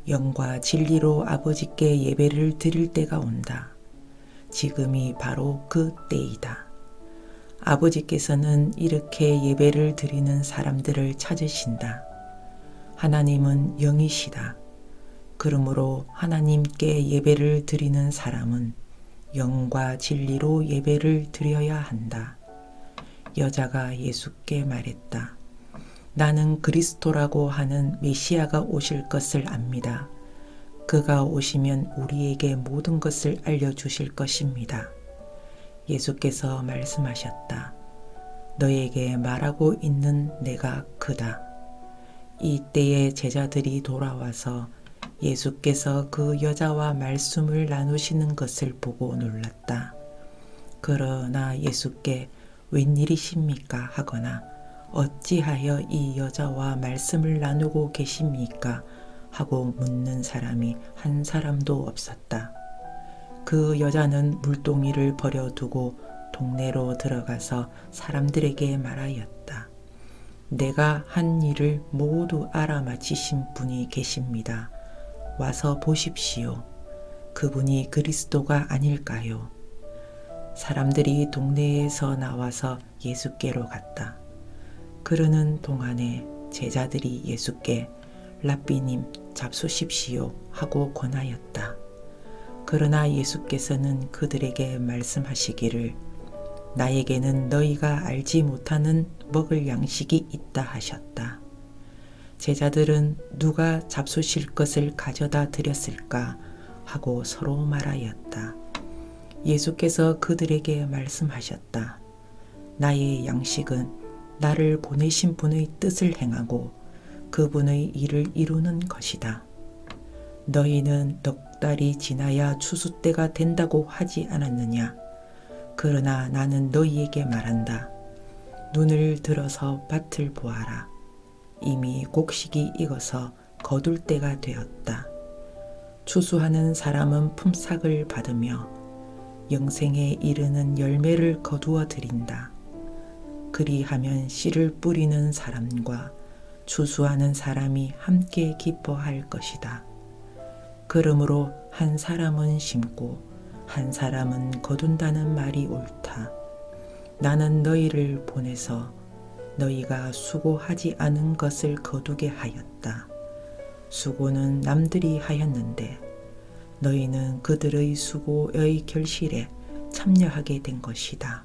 영과 진리로 아버지께 예배를 드릴 때가 온다. 지금이 바로 그 때이다. 아버지께서는 이렇게 예배를 드리는 사람들을 찾으신다. 하나님은 영이시다. 그러므로 하나님께 예배를 드리는 사람은 영과 진리로 예배를 드려야 한다. 여자가 예수께 말했다. 나는 그리스도라고 하는 메시아가 오실 것을 압니다. 그가 오시면 우리에게 모든 것을 알려주실 것입니다. 예수께서 말씀하셨다. 너에게 말하고 있는 내가 그다. 이때에 제자들이 돌아와서 예수께서 그 여자와 말씀을 나누시는 것을 보고 놀랐다. 그러나 예수께 웬일이십니까 하거나 어찌하여 이 여자와 말씀을 나누고 계십니까 하고 묻는 사람이 한 사람도 없었다. 그 여자는 물동이를 버려두고 동네로 들어가서 사람들에게 말하였다. 내가 한 일을 모두 알아맞히신 분이 계십니다. 와서 보십시오. 그분이 그리스도가 아닐까요? 사람들이 동네에서 나와서 예수께로 갔다. 그러는 동안에 제자들이 예수께 랍비님 잡수십시오 하고 권하였다. 그러나 예수께서는 그들에게 말씀하시기를 나에게는 너희가 알지 못하는 먹을 양식이 있다 하셨다. 제자들은 누가 잡수실 것을 가져다 드렸을까 하고 서로 말하였다. 예수께서 그들에게 말씀하셨다. 나의 양식은 나를 보내신 분의 뜻을 행하고 그분의 일을 이루는 것이다. 너희는 넉 달이 지나야 추수 때가 된다고 하지 않았느냐? 그러나 나는 너희에게 말한다. 눈을 들어서 밭을 보아라. 이미 곡식이 익어서 거둘 때가 되었다. 추수하는 사람은 품삯을 받으며 영생에 이르는 열매를 거두어 드린다. 그리하면 씨를 뿌리는 사람과 추수하는 사람이 함께 기뻐할 것이다. 그러므로 한 사람은 심고 한 사람은 거둔다는 말이 옳다. 나는 너희를 보내서 너희가 수고하지 않은 것을 거두게 하였다. 수고는 남들이 하였는데 너희는 그들의 수고의 결실에 참여하게 된 것이다.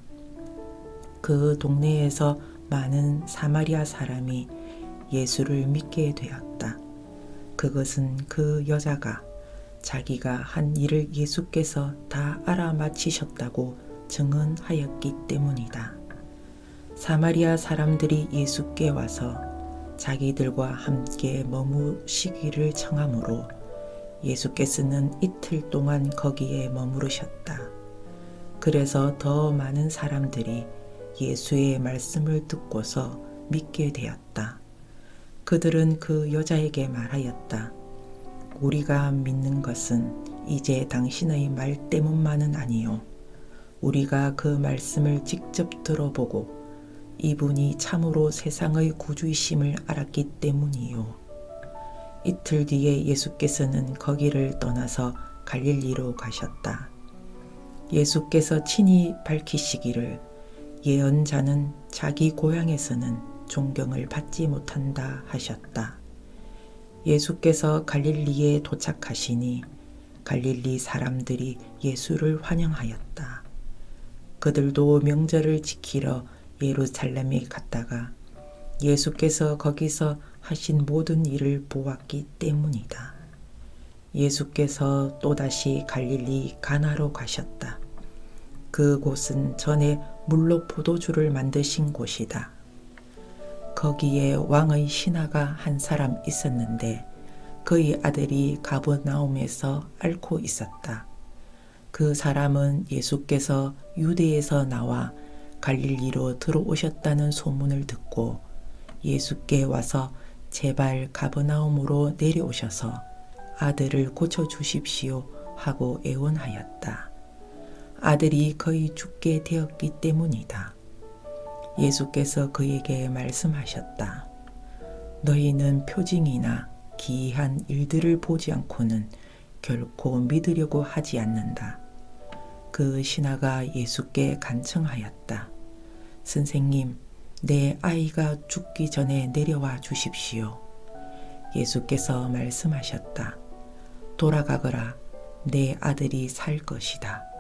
그 동네에서 많은 사마리아 사람이 예수를 믿게 되었다. 그것은 그 여자가 자기가 한 일을 예수께서 다 알아맞히셨다고 증언하였기 때문이다. 사마리아 사람들이 예수께 와서 자기들과 함께 머무시기를 청하므로 예수께서는 이틀 동안 거기에 머무르셨다. 그래서 더 많은 사람들이 예수의 말씀을 듣고서 믿게 되었다. 그들은 그 여자에게 말하였다. 우리가 믿는 것은 이제 당신의 말 때문만은 아니요. 우리가 그 말씀을 직접 들어보고 이분이 참으로 세상의 구주이심을 알았기 때문이요. 이틀 뒤에 예수께서는 거기를 떠나서 갈릴리로 가셨다. 예수께서 친히 밝히시기를 예언자는 자기 고향에서는 존경을 받지 못한다 하셨다. 예수께서 갈릴리에 도착하시니 갈릴리 사람들이 예수를 환영하였다. 그들도 명절을 지키러 예루살렘에 갔다가 예수께서 거기서 하신 모든 일을 보았기 때문이다. 예수께서 또다시 갈릴리 가나로 가셨다. 그곳은 전에 물로 포도주를 만드신 곳이다. 거기에 왕의 신하가 한 사람 있었는데 그의 아들이 가버나움에서 앓고 있었다. 그 사람은 예수께서 유대에서 나와 갈릴리로 들어오셨다는 소문을 듣고 예수께 와서 제발 가버나움으로 내려오셔서 아들을 고쳐주십시오 하고 애원하였다. 아들이 거의 죽게 되었기 때문이다. 예수께서 그에게 말씀하셨다. 너희는 표징이나 기이한 일들을 보지 않고는 결코 믿으려고 하지 않는다. 그 신하가 예수께 간청하였다. 선생님, 내 아이가 죽기 전에 내려와 주십시오. 예수께서 말씀하셨다. 돌아가거라, 내 아들이 살 것이다.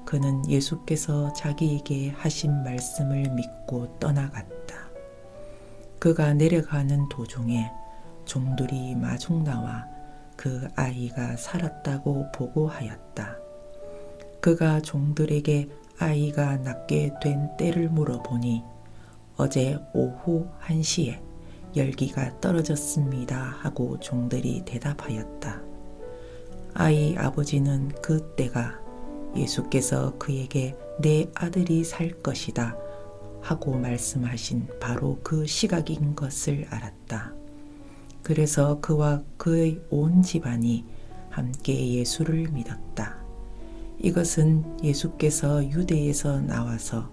그는 예수께서 자기에게 하신 말씀을 믿고 떠나갔다. 그가 내려가는 도중에 종들이 마중 나와 그 아이가 살았다고 보고하였다. 그가 종들에게 아이가 낫게 된 때를 물어보니 어제 오후 1시에 열기가 떨어졌습니다 하고 종들이 대답하였다. 아이 아버지는 그 때가 예수께서 그에게 내 아들이 살 것이다 하고 말씀하신 바로 그 시각인 것을 알았다. 그래서 그와 그의 온 집안이 함께 예수를 믿었다. 이것은 예수께서 유대에서 나와서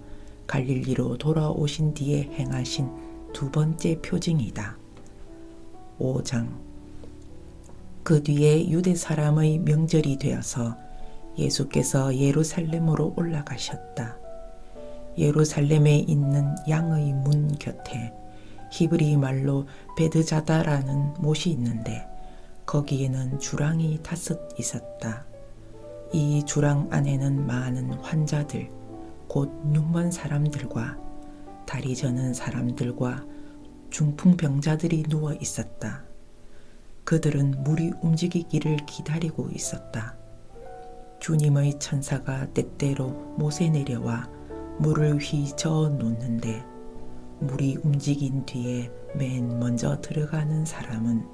갈릴리로 돌아오신 뒤에 행하신 두 번째 표징이다. 5장. 그 뒤에 유대 사람의 명절이 되어서 예수께서 예루살렘으로 올라가셨다. 예루살렘에 있는 양의 문 곁에 히브리 말로 베드자다라는 못이 있는데 거기에는 주랑이 5 있었다. 이 주랑 안에는 많은 환자들, 곧 눈먼 사람들과 다리 저는 사람들과 중풍병자들이 누워 있었다. 그들은 물이 움직이기를 기다리고 있었다. 주님의 천사가 때때로 못에 내려와 물을 휘저어 놓는데 물이 움직인 뒤에 맨 먼저 들어가는 사람은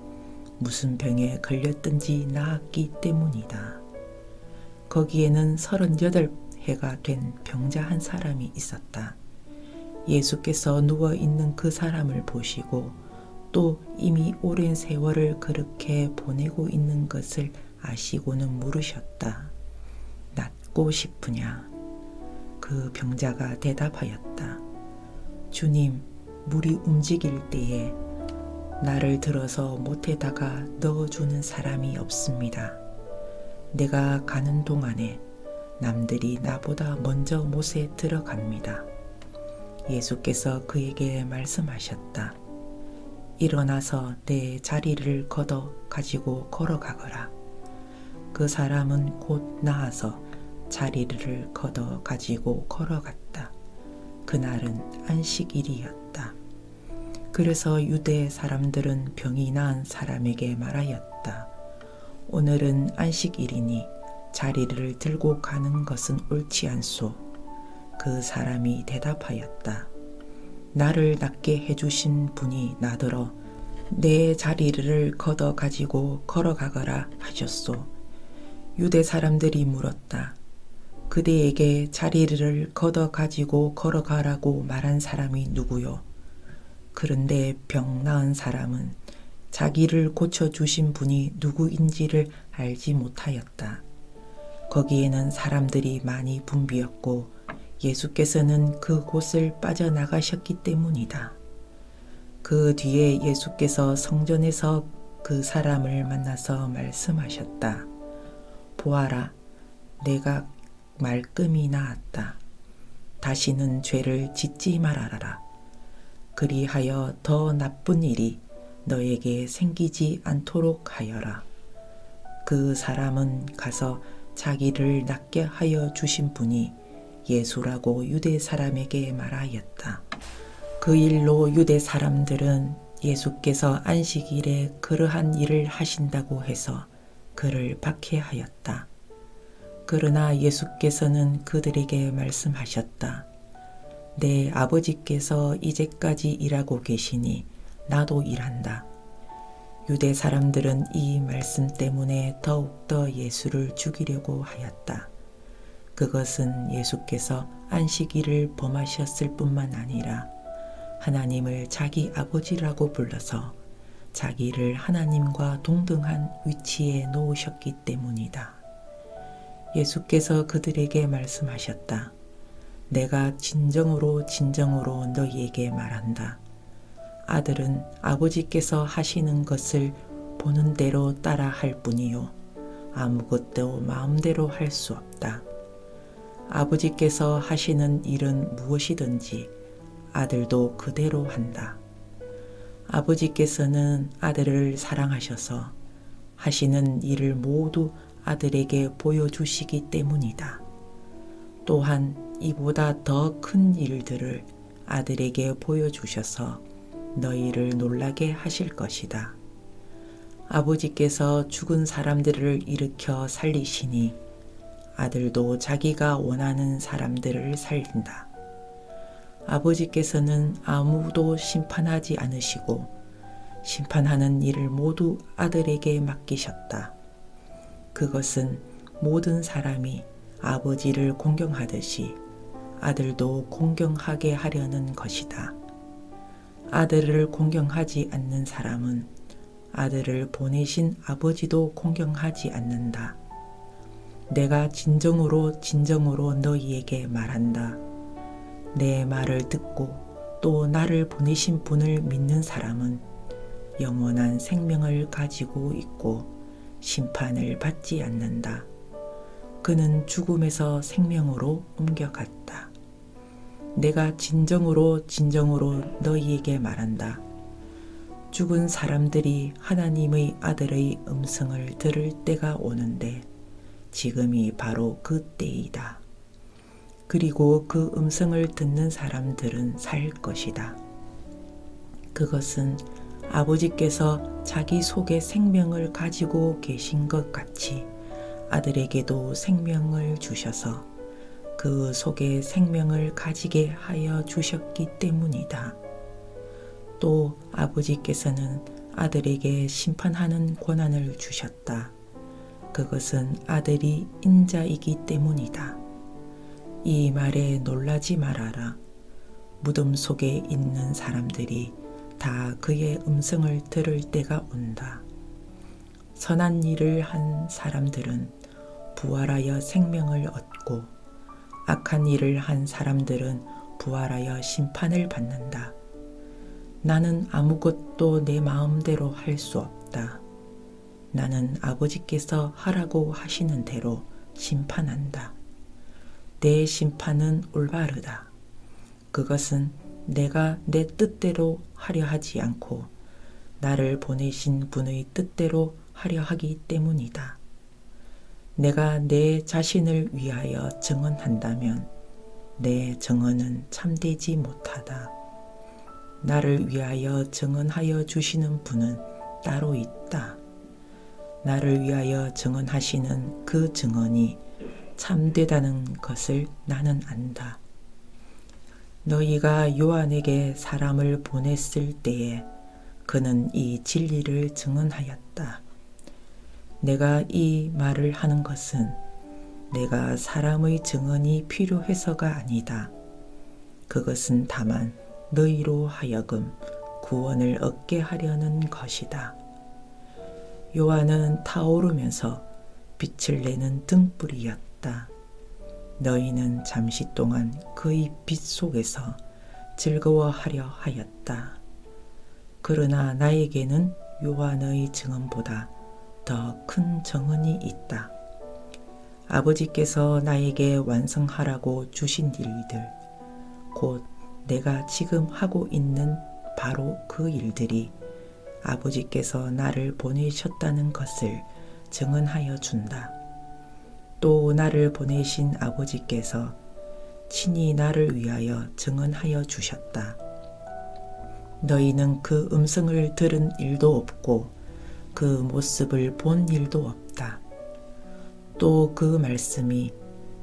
무슨 병에 걸렸든지 나았기 때문이다. 거기에는 38해가 된 병자 한 사람이 있었다. 예수께서 누워있는 그 사람을 보시고 또 이미 오랜 세월을 그렇게 보내고 있는 것을 아시고는 물으셨다. 낫고 싶으냐? 그 병자가 대답하였다. 주님, 물이 움직일 때에 나를 들어서 못에다가 넣어주는 사람이 없습니다. 내가 가는 동안에 남들이 나보다 먼저 못에 들어갑니다. 예수께서 그에게 말씀하셨다. 일어나서 내 자리를 걷어 가지고 걸어가거라. 그 사람은 곧 나아서 자리를 걷어 가지고 걸어갔다. 그날은 안식일이었다. 그래서 유대 사람들은 병이 나은 사람에게 말하였다. 오늘은 안식일이니 자리를 들고 가는 것은 옳지 않소. 그 사람이 대답하였다. 나를 낫게 해주신 분이 나더러 내 자리를 걷어 가지고 걸어가거라 하셨소. 유대 사람들이 물었다. 그대에게 자리를 걷어 가지고 걸어가라고 말한 사람이 누구요? 그런데 병 나은 사람은 자기를 고쳐주신 분이 누구인지를 알지 못하였다. 거기에는 사람들이 많이 붐비었고 예수께서는 그곳을 빠져나가셨기 때문이다. 그 뒤에 예수께서 성전에서 그 사람을 만나서 말씀하셨다. 보아라, 내가 말끔히 나았다. 다시는 죄를 짓지 말아라. 그리하여 더 나쁜 일이 너에게 생기지 않도록 하여라. 그 사람은 가서 자기를 낫게 하여 주신 분이 예수라고 유대 사람에게 말하였다. 그 일로 유대 사람들은 예수께서 안식일에 그러한 일을 하신다고 해서 그를 박해하였다. 그러나 예수께서는 그들에게 말씀하셨다. 내 아버지께서 이제까지 일하고 계시니 나도 일한다. 유대 사람들은 이 말씀 때문에 더욱더 예수를 죽이려고 하였다. 그것은 예수께서 안식일을 범하셨을 뿐만 아니라 하나님을 자기 아버지라고 불러서 자기를 하나님과 동등한 위치에 놓으셨기 때문이다. 예수께서 그들에게 말씀하셨다. 내가 진정으로 너희에게 말한다. 아들은 아버지께서 하시는 것을 보는 대로 따라 할 뿐이요 아무것도 마음대로 할 수 없다. 아버지께서 하시는 일은 무엇이든지 아들도 그대로 한다. 아버지께서는 아들을 사랑하셔서 하시는 일을 모두 아들에게 보여주시기 때문이다. 또한 이보다 더 큰 일들을 아들에게 보여주셔서 너희를 놀라게 하실 것이다. 아버지께서 죽은 사람들을 일으켜 살리시니 아들도 자기가 원하는 사람들을 살린다. 아버지께서는 아무도 심판하지 않으시고 심판하는 일을 모두 아들에게 맡기셨다. 그것은 모든 사람이 아버지를 공경하듯이 아들도 공경하게 하려는 것이다. 아들을 공경하지 않는 사람은 아들을 보내신 아버지도 공경하지 않는다. 내가 진정으로 너희에게 말한다. 내 말을 듣고 또 나를 보내신 분을 믿는 사람은 영원한 생명을 가지고 있고 심판을 받지 않는다. 그는 생명으로 옮겨갔다. 내가 진정으로 너희에게 말한다. 죽은 사람들이 하나님의 아들의 음성을 들을 때가 오는데 지금이 바로 그 때이다. 그리고 그 음성을 듣는 사람들은 살 것이다. 그것은 아버지께서 자기 속에 생명을 가지고 계신 것 같이 아들에게도 생명을 주셔서 그 속에 생명을 가지게 하여 주셨기 때문이다. 또 아버지께서는 아들에게 심판하는 권한을 주셨다. 그것은 아들이 인자이기 때문이다. 이 말에 놀라지 말아라. 무덤 속에 있는 사람들이 다 그의 음성을 들을 때가 온다. 선한 일을 한 사람들은 부활하여 생명을 얻고 악한 일을 한 사람들은 부활하여 심판을 받는다. 나는 아무것도 내 마음대로 할 수 없다. 나는 아버지께서 하라고 하시는 대로 심판한다. 내 심판은 올바르다. 그것은 내가 내 뜻대로 하려 하지 않고 나를 보내신 분의 뜻대로 하려 하기 때문이다. 내가 내 자신을 위하여 증언한다면 내 증언은 참되지 못하다. 나를 위하여 증언하여 주시는 분은 따로 있다. 나를 위하여 증언하시는 그 증언이 참되다는 것을 나는 안다. 너희가 요한에게 사람을 보냈을 때에 그는 이 진리를 증언하였다. 내가 이 말을 하는 것은 내가 사람의 증언이 필요해서가 아니다. 그것은 다만 너희로 하여금 구원을 얻게 하려는 것이다. 요한은 타오르면서 빛을 내는 등불이었다. 너희는 잠시 동안 그의 빛 속에서 즐거워하려 하였다. 그러나 나에게는 요한의 증언보다 더 큰 증언이 있다. 아버지께서 나에게 완성하라고 주신 일들, 곧 내가 지금 하고 있는 바로 그 일들이 아버지께서 나를 보내셨다는 것을 증언하여 준다. 또 나를 보내신 아버지께서 친히 나를 위하여 증언하여 주셨다. 너희는 그 음성을 들은 일도 없고 그 모습을 본 일도 없다. 또 그 말씀이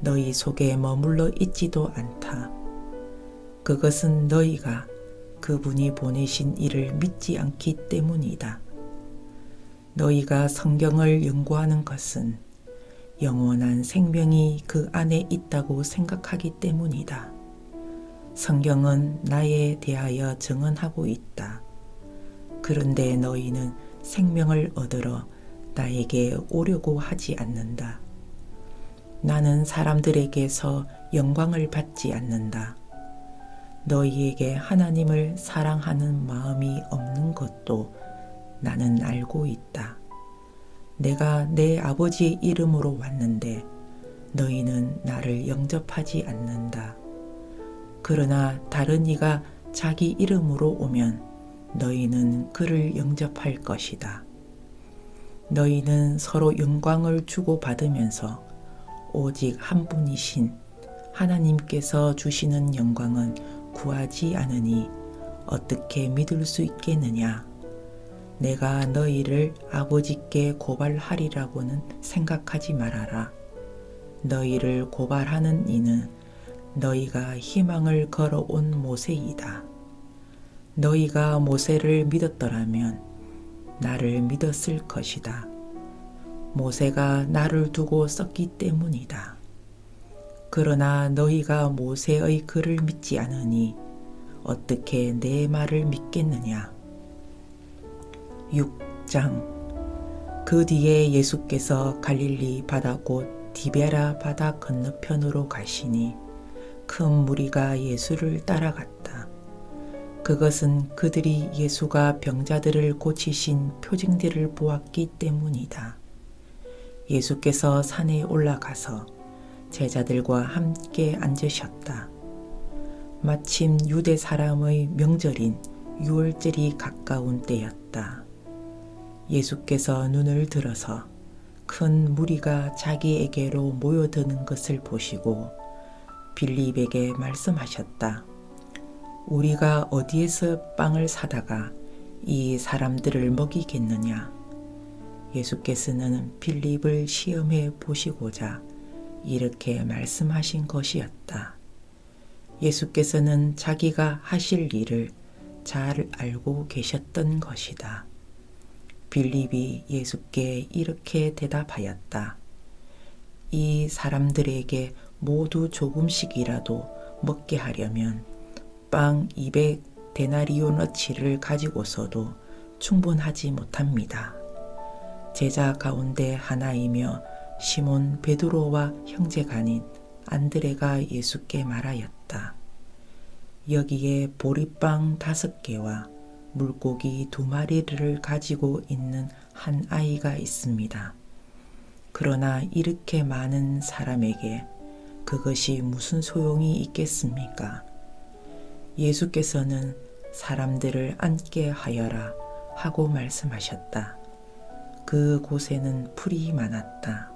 너희 속에 머물러 있지도 않다. 그것은 너희가 그분이 보내신 이를 믿지 않기 때문이다. 너희가 성경을 연구하는 것은 영원한 생명이 그 안에 있다고 생각하기 때문이다. 성경은 나에 대하여 증언하고 있다. 그런데 너희는 생명을 얻으러 나에게 오려고 하지 않는다. 나는 사람들에게서 영광을 받지 않는다. 너희에게 하나님을 사랑하는 마음이 없는 것도 나는 알고 있다. 내가 내 아버지의 이름으로 왔는데 너희는 나를 영접하지 않는다. 그러나 다른 이가 자기 이름으로 오면 너희는 그를 영접할 것이다. 너희는 서로 영광을 주고받으면서 오직 한 분이신 하나님께서 주시는 영광은 구하지 않으니 어떻게 믿을 수 있겠느냐? 내가 너희를 아버지께 고발하리라고는 생각하지 말아라. 너희를 고발하는 이는 너희가 희망을 걸어온 모세이다. 너희가 모세를 믿었더라면 나를 믿었을 것이다. 모세가 나를 두고 썼기 때문이다. 그러나 너희가 모세의 글을 믿지 않으니 어떻게 내 말을 믿겠느냐? 6장. 그 뒤에 예수께서 갈릴리 바다 곧 디베라 바다 건너편으로 가시니 큰 무리가 예수를 따라갔다. 그것은 그들이 예수가 병자들을 고치신 표징들을 보았기 때문이다. 예수께서 산에 올라가서 제자들과 함께 앉으셨다. 마침 유대 사람의 명절인 유월절이 가까운 때였다. 예수께서 눈을 들어서 큰 무리가 자기에게로 모여드는 것을 보시고 빌립에게 말씀하셨다. 우리가 어디에서 빵을 사다가 이 사람들을 먹이겠느냐? 예수께서는 빌립을 시험해 보시고자 이렇게 말씀하신 것이었다. 예수께서는 자기가 하실 일을 잘 알고 계셨던 것이다. 빌립이 예수께 이렇게 대답하였다. 이 사람들에게 모두 조금씩이라도 먹게 하려면 빵 200데나리오너치를 가지고서도 충분하지 못합니다. 제자 가운데 하나이며 시몬 베드로와 형제간인 안드레가 예수께 말하였다. 여기에 보리빵 5개와 물고기 2마리를 가지고 있는 한 아이가 있습니다. 그러나 이렇게 많은 사람에게 그것이 무슨 소용이 있겠습니까? 예수께서는 사람들을 앉게 하여라 하고 말씀하셨다. 그 곳에는 풀이 많았다.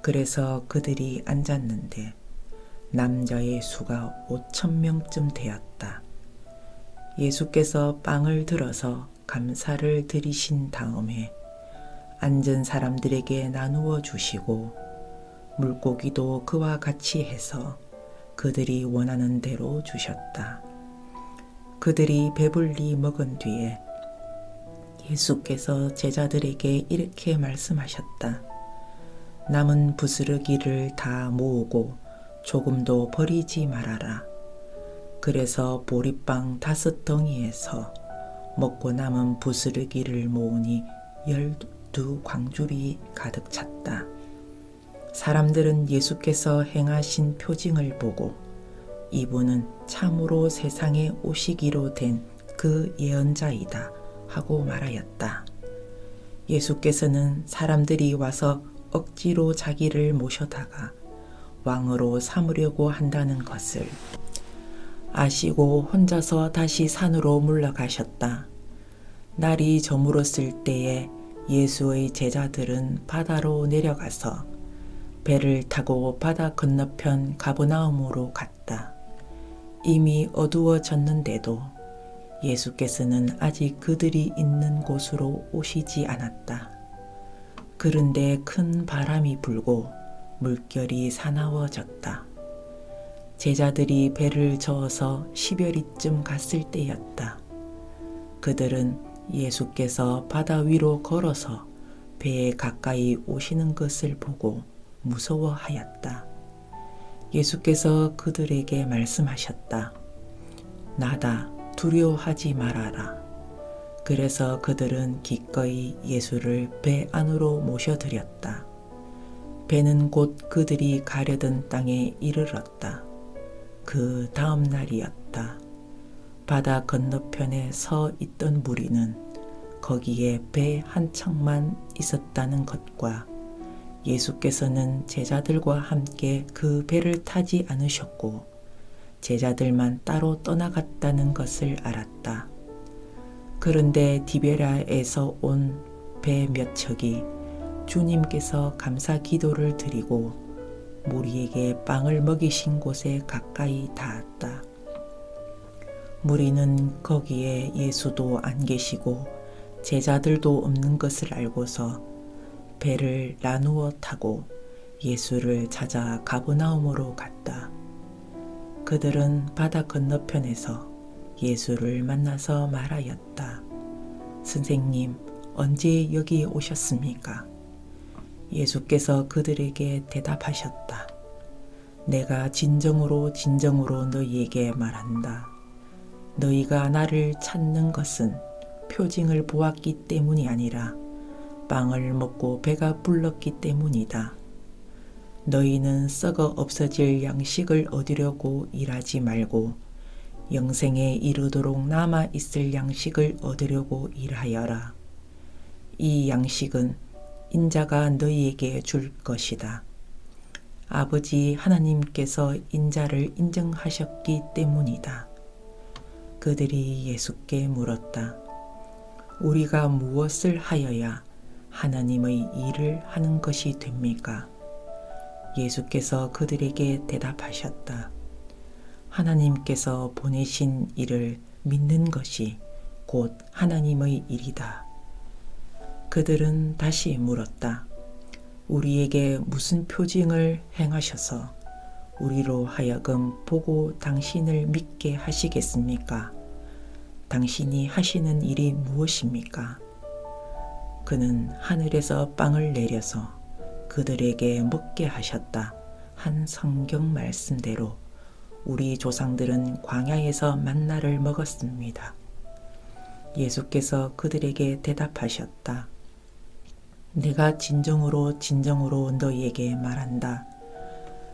그래서 그들이 앉았는데 남자의 수가 5,000명쯤 되었다. 예수께서 빵을 들어서 감사를 드리신 다음에 앉은 사람들에게 나누어 주시고 물고기도 그와 같이 해서 그들이 원하는 대로 주셨다. 그들이 배불리 먹은 뒤에 예수께서 제자들에게 이렇게 말씀하셨다. 남은 부스러기를 다 모으고 조금도 버리지 말아라. 그래서 보리빵 5덩이에서 먹고 남은 부스러기를 모으니 12광줄이 가득 찼다. 사람들은 예수께서 행하신 표징을 보고 이분은 참으로 세상에 오시기로 된 그 예언자이다 하고 말하였다. 예수께서는 사람들이 와서 억지로 자기를 모셔다가 왕으로 삼으려고 한다는 것을 아시고 혼자서 다시 산으로 물러가셨다. 날이 저물었을 때에 예수의 제자들은 바다로 내려가서 배를 타고 바다 건너편 가버나움으로 갔다. 이미 어두워졌는데도 예수께서는 아직 그들이 있는 곳으로 오시지 않았다. 그런데 큰 바람이 불고 물결이 사나워졌다. 제자들이 배를 저어서 10여리쯤 갔을 때였다. 그들은 예수께서 바다 위로 걸어서 배에 가까이 오시는 것을 보고 무서워하였다. 예수께서 그들에게 말씀하셨다. 나다, 두려워하지 말아라. 그래서 그들은 기꺼이 예수를 배 안으로 모셔들였다. 배는 곧 그들이 가려던 땅에 이르렀다. 그 다음 날이었다. 바다 건너편에 서 있던 무리는 거기에 배 한 척만 있었다는 것과 예수께서는 제자들과 함께 그 배를 타지 않으셨고 제자들만 따로 떠나갔다는 것을 알았다. 그런데 디베라에서 온 배 몇 척이 주님께서 감사 기도를 드리고 무리에게 빵을 먹이신 곳에 가까이 닿았다. 무리는 거기에 예수도 안 계시고 제자들도 없는 것을 알고서 배를 나누어 타고 예수를 찾아 가버나움으로 갔다. 그들은 바다 건너편에서 예수를 만나서 말하였다. 선생님, 언제 여기 오셨습니까? 예수께서 그들에게 대답하셨다. 내가 진정으로 너희에게 말한다. 너희가 나를 찾는 것은 표징을 보았기 때문이 아니라 빵을 먹고 배가 불렀기 때문이다. 너희는 썩어 없어질 양식을 얻으려고 일하지 말고 영생에 이르도록 남아 있을 양식을 얻으려고 일하여라. 이 양식은 인자가 너희에게 줄 것이다. 아버지 하나님께서 인자를 인정하셨기 때문이다. 그들이 예수께 물었다. 우리가 무엇을 하여야 하나님의 일을 하는 것이 됩니까? 예수께서 그들에게 대답하셨다. 하나님께서 보내신 일을 믿는 것이 곧 하나님의 일이다. 그들은 다시 물었다. 우리에게 무슨 표징을 행하셔서 우리로 하여금 보고 당신을 믿게 하시겠습니까? 당신이 하시는 일이 무엇입니까? 그는 하늘에서 빵을 내려서 그들에게 먹게 하셨다. 한 성경 말씀대로 우리 조상들은 광야에서 만나를 먹었습니다. 예수께서 그들에게 대답하셨다. 내가 진정으로 너희에게 말한다.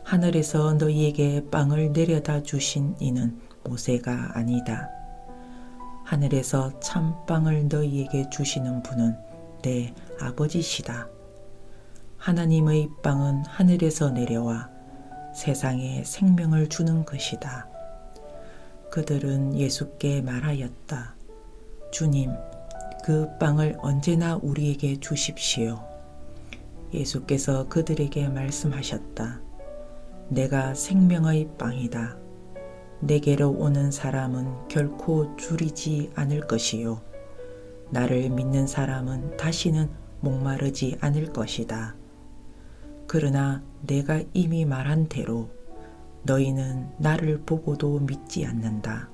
하늘에서 너희에게 빵을 내려다 주신 이는 모세가 아니다. 하늘에서 참빵을 너희에게 주시는 분은 내 아버지시다. 하나님의 빵은 하늘에서 내려와 세상에 생명을 주는 것이다. 그들은 예수께 말하였다. 주님, 그 빵을 언제나 우리에게 주십시오. 예수께서 그들에게 말씀하셨다. 내가 생명의 빵이다. 내게로 오는 사람은 결코 줄이지 않을 것이요. 나를 믿는 사람은 다시는 목마르지 않을 것이다. 그러나 내가 이미 말한 대로 너희는 나를 보고도 믿지 않는다.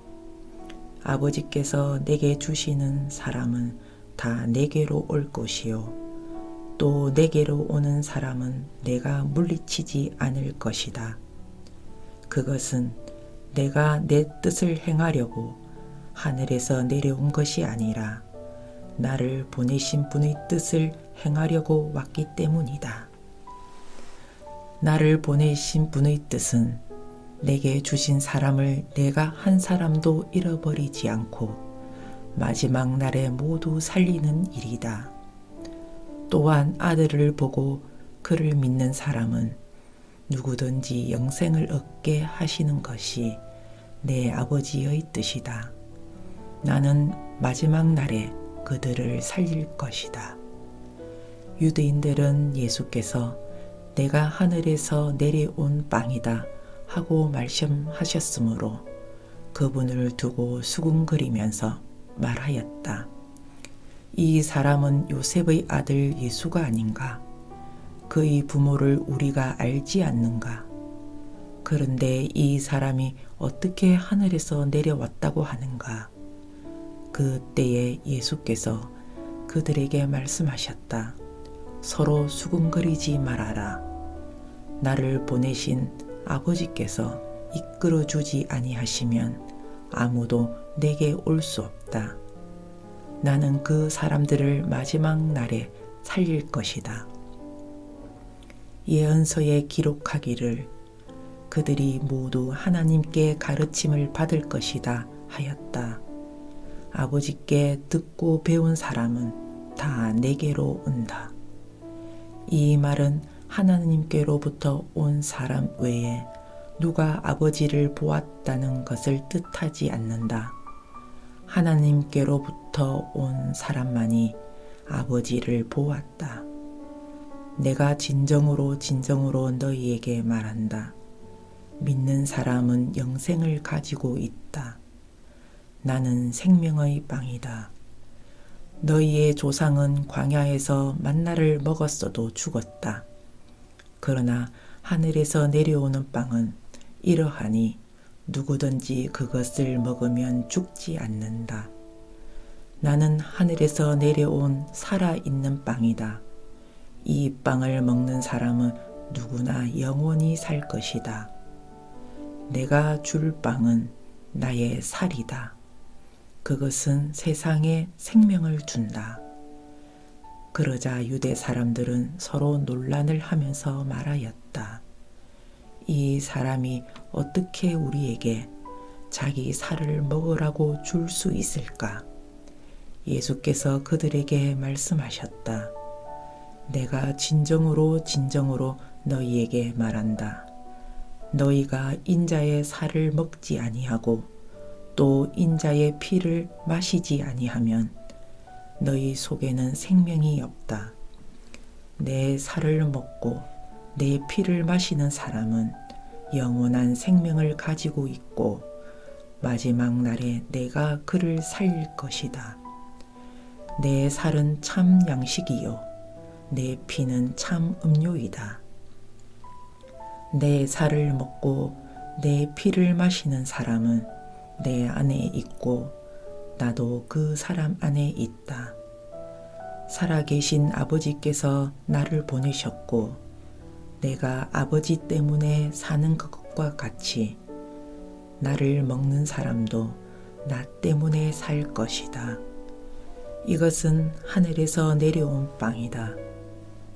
아버지께서 내게 주시는 사람은 다 내게로 올 것이요. 또 내게로 오는 사람은 내가 물리치지 않을 것이다. 그것은 내가 내 뜻을 행하려고 하늘에서 내려온 것이 아니라 나를 보내신 분의 뜻을 행하려고 왔기 때문이다. 나를 보내신 분의 뜻은 내게 주신 사람을 내가 한 사람도 잃어버리지 않고 마지막 날에 모두 살리는 일이다. 또한 아들을 보고 그를 믿는 사람은 누구든지 영생을 얻게 하시는 것이 내 아버지의 뜻이다. 나는 마지막 날에 그들을 살릴 것이다. 유대인들은 예수께서 내가 하늘에서 내려온 빵이다 하고 말씀하셨으므로 그분을 두고 수군거리면서 말하였다. 이 사람은 요셉의 아들 예수가 아닌가? 그의 부모를 우리가 알지 않는가? 그런데 이 사람이 어떻게 하늘에서 내려왔다고 하는가? 그때에 예수께서 그들에게 말씀하셨다. 서로 수군거리지 말아라. 나를 보내신 아버지께서 이끌어주지 아니하시면 아무도 내게 올 수 없다. 나는 그 사람들을 마지막 날에 살릴 것이다. 예언서에 기록하기를 그들이 모두 하나님께 가르침을 받을 것이다 하였다. 아버지께 듣고 배운 사람은 다 내게로 온다. 이 말은 하나님께로부터 온 사람 외에 누가 아버지를 보았다는 것을 뜻하지 않는다. 하나님께로부터 온 사람만이 아버지를 보았다. 내가 진정으로 진정으로 너희에게 말한다. 믿는 사람은 영생을 가지고 있다. 나는 생명의 빵이다. 너희의 조상은 광야에서 만나를 먹었어도 죽었다. 그러나 하늘에서 내려오는 빵은 이러하니 누구든지 그것을 먹으면 죽지 않는다. 나는 하늘에서 내려온 살아있는 빵이다. 이 빵을 먹는 사람은 누구나 영원히 살 것이다. 내가 줄 빵은 나의 살이다. 그것은 세상에 생명을 준다. 그러자 유대 사람들은 서로 논란을 하면서 말하였다. 이 사람이 어떻게 우리에게 자기 살을 먹으라고 줄 수 있을까? 예수께서 그들에게 말씀하셨다. 내가 진정으로 진정으로 너희에게 말한다. 너희가 인자의 살을 먹지 아니하고 또 인자의 피를 마시지 아니하면 너희 속에는 생명이 없다. 내 살을 먹고 내 피를 마시는 사람은 영원한 생명을 가지고 있고 마지막 날에 내가 그를 살릴 것이다. 내 살은 참 양식이요 내 피는 참 음료이다. 내 살을 먹고 내 피를 마시는 사람은 내 안에 있고 나도 그 사람 안에 있다. 살아계신 아버지께서 나를 보내셨고 내가 아버지 때문에 사는 것과 같이 나를 먹는 사람도 나 때문에 살 것이다. 이것은 하늘에서 내려온 빵이다.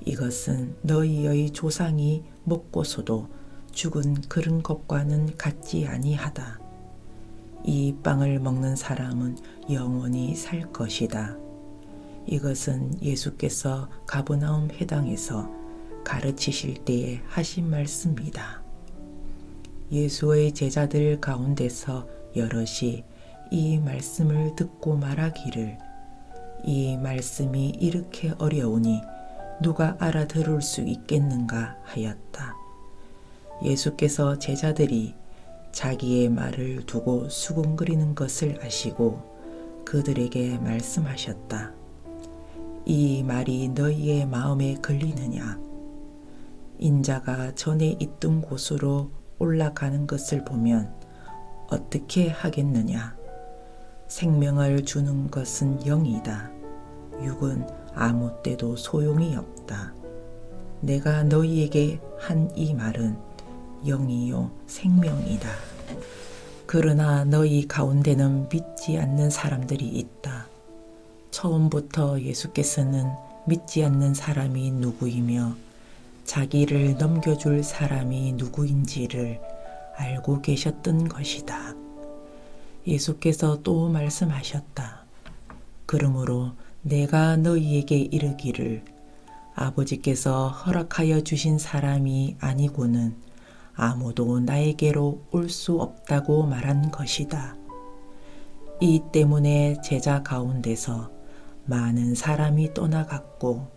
이것은 너희의 조상이 먹고서도 죽은 그런 것과는 같지 아니하다. 이 빵을 먹는 사람은 영원히 살 것이다. 이것은 예수께서 가버나움 회당에서 가르치실 때에 하신 말씀이다. 예수의 제자들 가운데서 여럿이 이 말씀을 듣고 말하기를 이 말씀이 이렇게 어려우니 누가 알아들을 수 있겠는가 하였다. 예수께서 제자들이 자기의 말을 두고 수군거리는 것을 아시고 그들에게 말씀하셨다. 이 말이 너희의 마음에 걸리느냐? 인자가 전에 있던 곳으로 올라가는 것을 보면 어떻게 하겠느냐? 생명을 주는 것은 영이다. 육은 아무 때도 소용이 없다. 내가 너희에게 한 이 말은 영이요 생명이다. 그러나 너희 가운데는 믿지 않는 사람들이 있다. 처음부터 예수께서는 믿지 않는 사람이 누구이며 자기를 넘겨줄 사람이 누구인지를 알고 계셨던 것이다. 예수께서 또 말씀하셨다. 그러므로 내가 너희에게 이르기를 아버지께서 허락하여 주신 사람이 아니고는 아무도 나에게로 올 수 없다고 말한 것이다. 이 때문에 제자 가운데서 많은 사람이 떠나갔고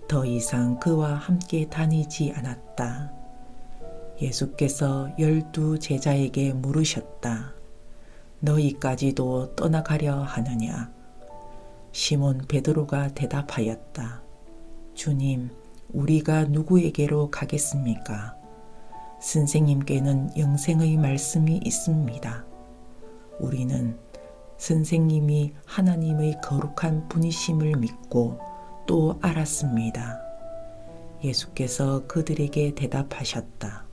더 이상 그와 함께 다니지 않았다. 예수께서 12 제자에게 물으셨다. 너희까지도 떠나가려 하느냐? 시몬 베드로가 대답하였다. 주님, 우리가 누구에게로 가겠습니까? 선생님께는 영생의 말씀이 있습니다. 우리는 선생님이 하나님의 거룩한 분이심을 믿고 또 알았습니다. 예수께서 그들에게 대답하셨다.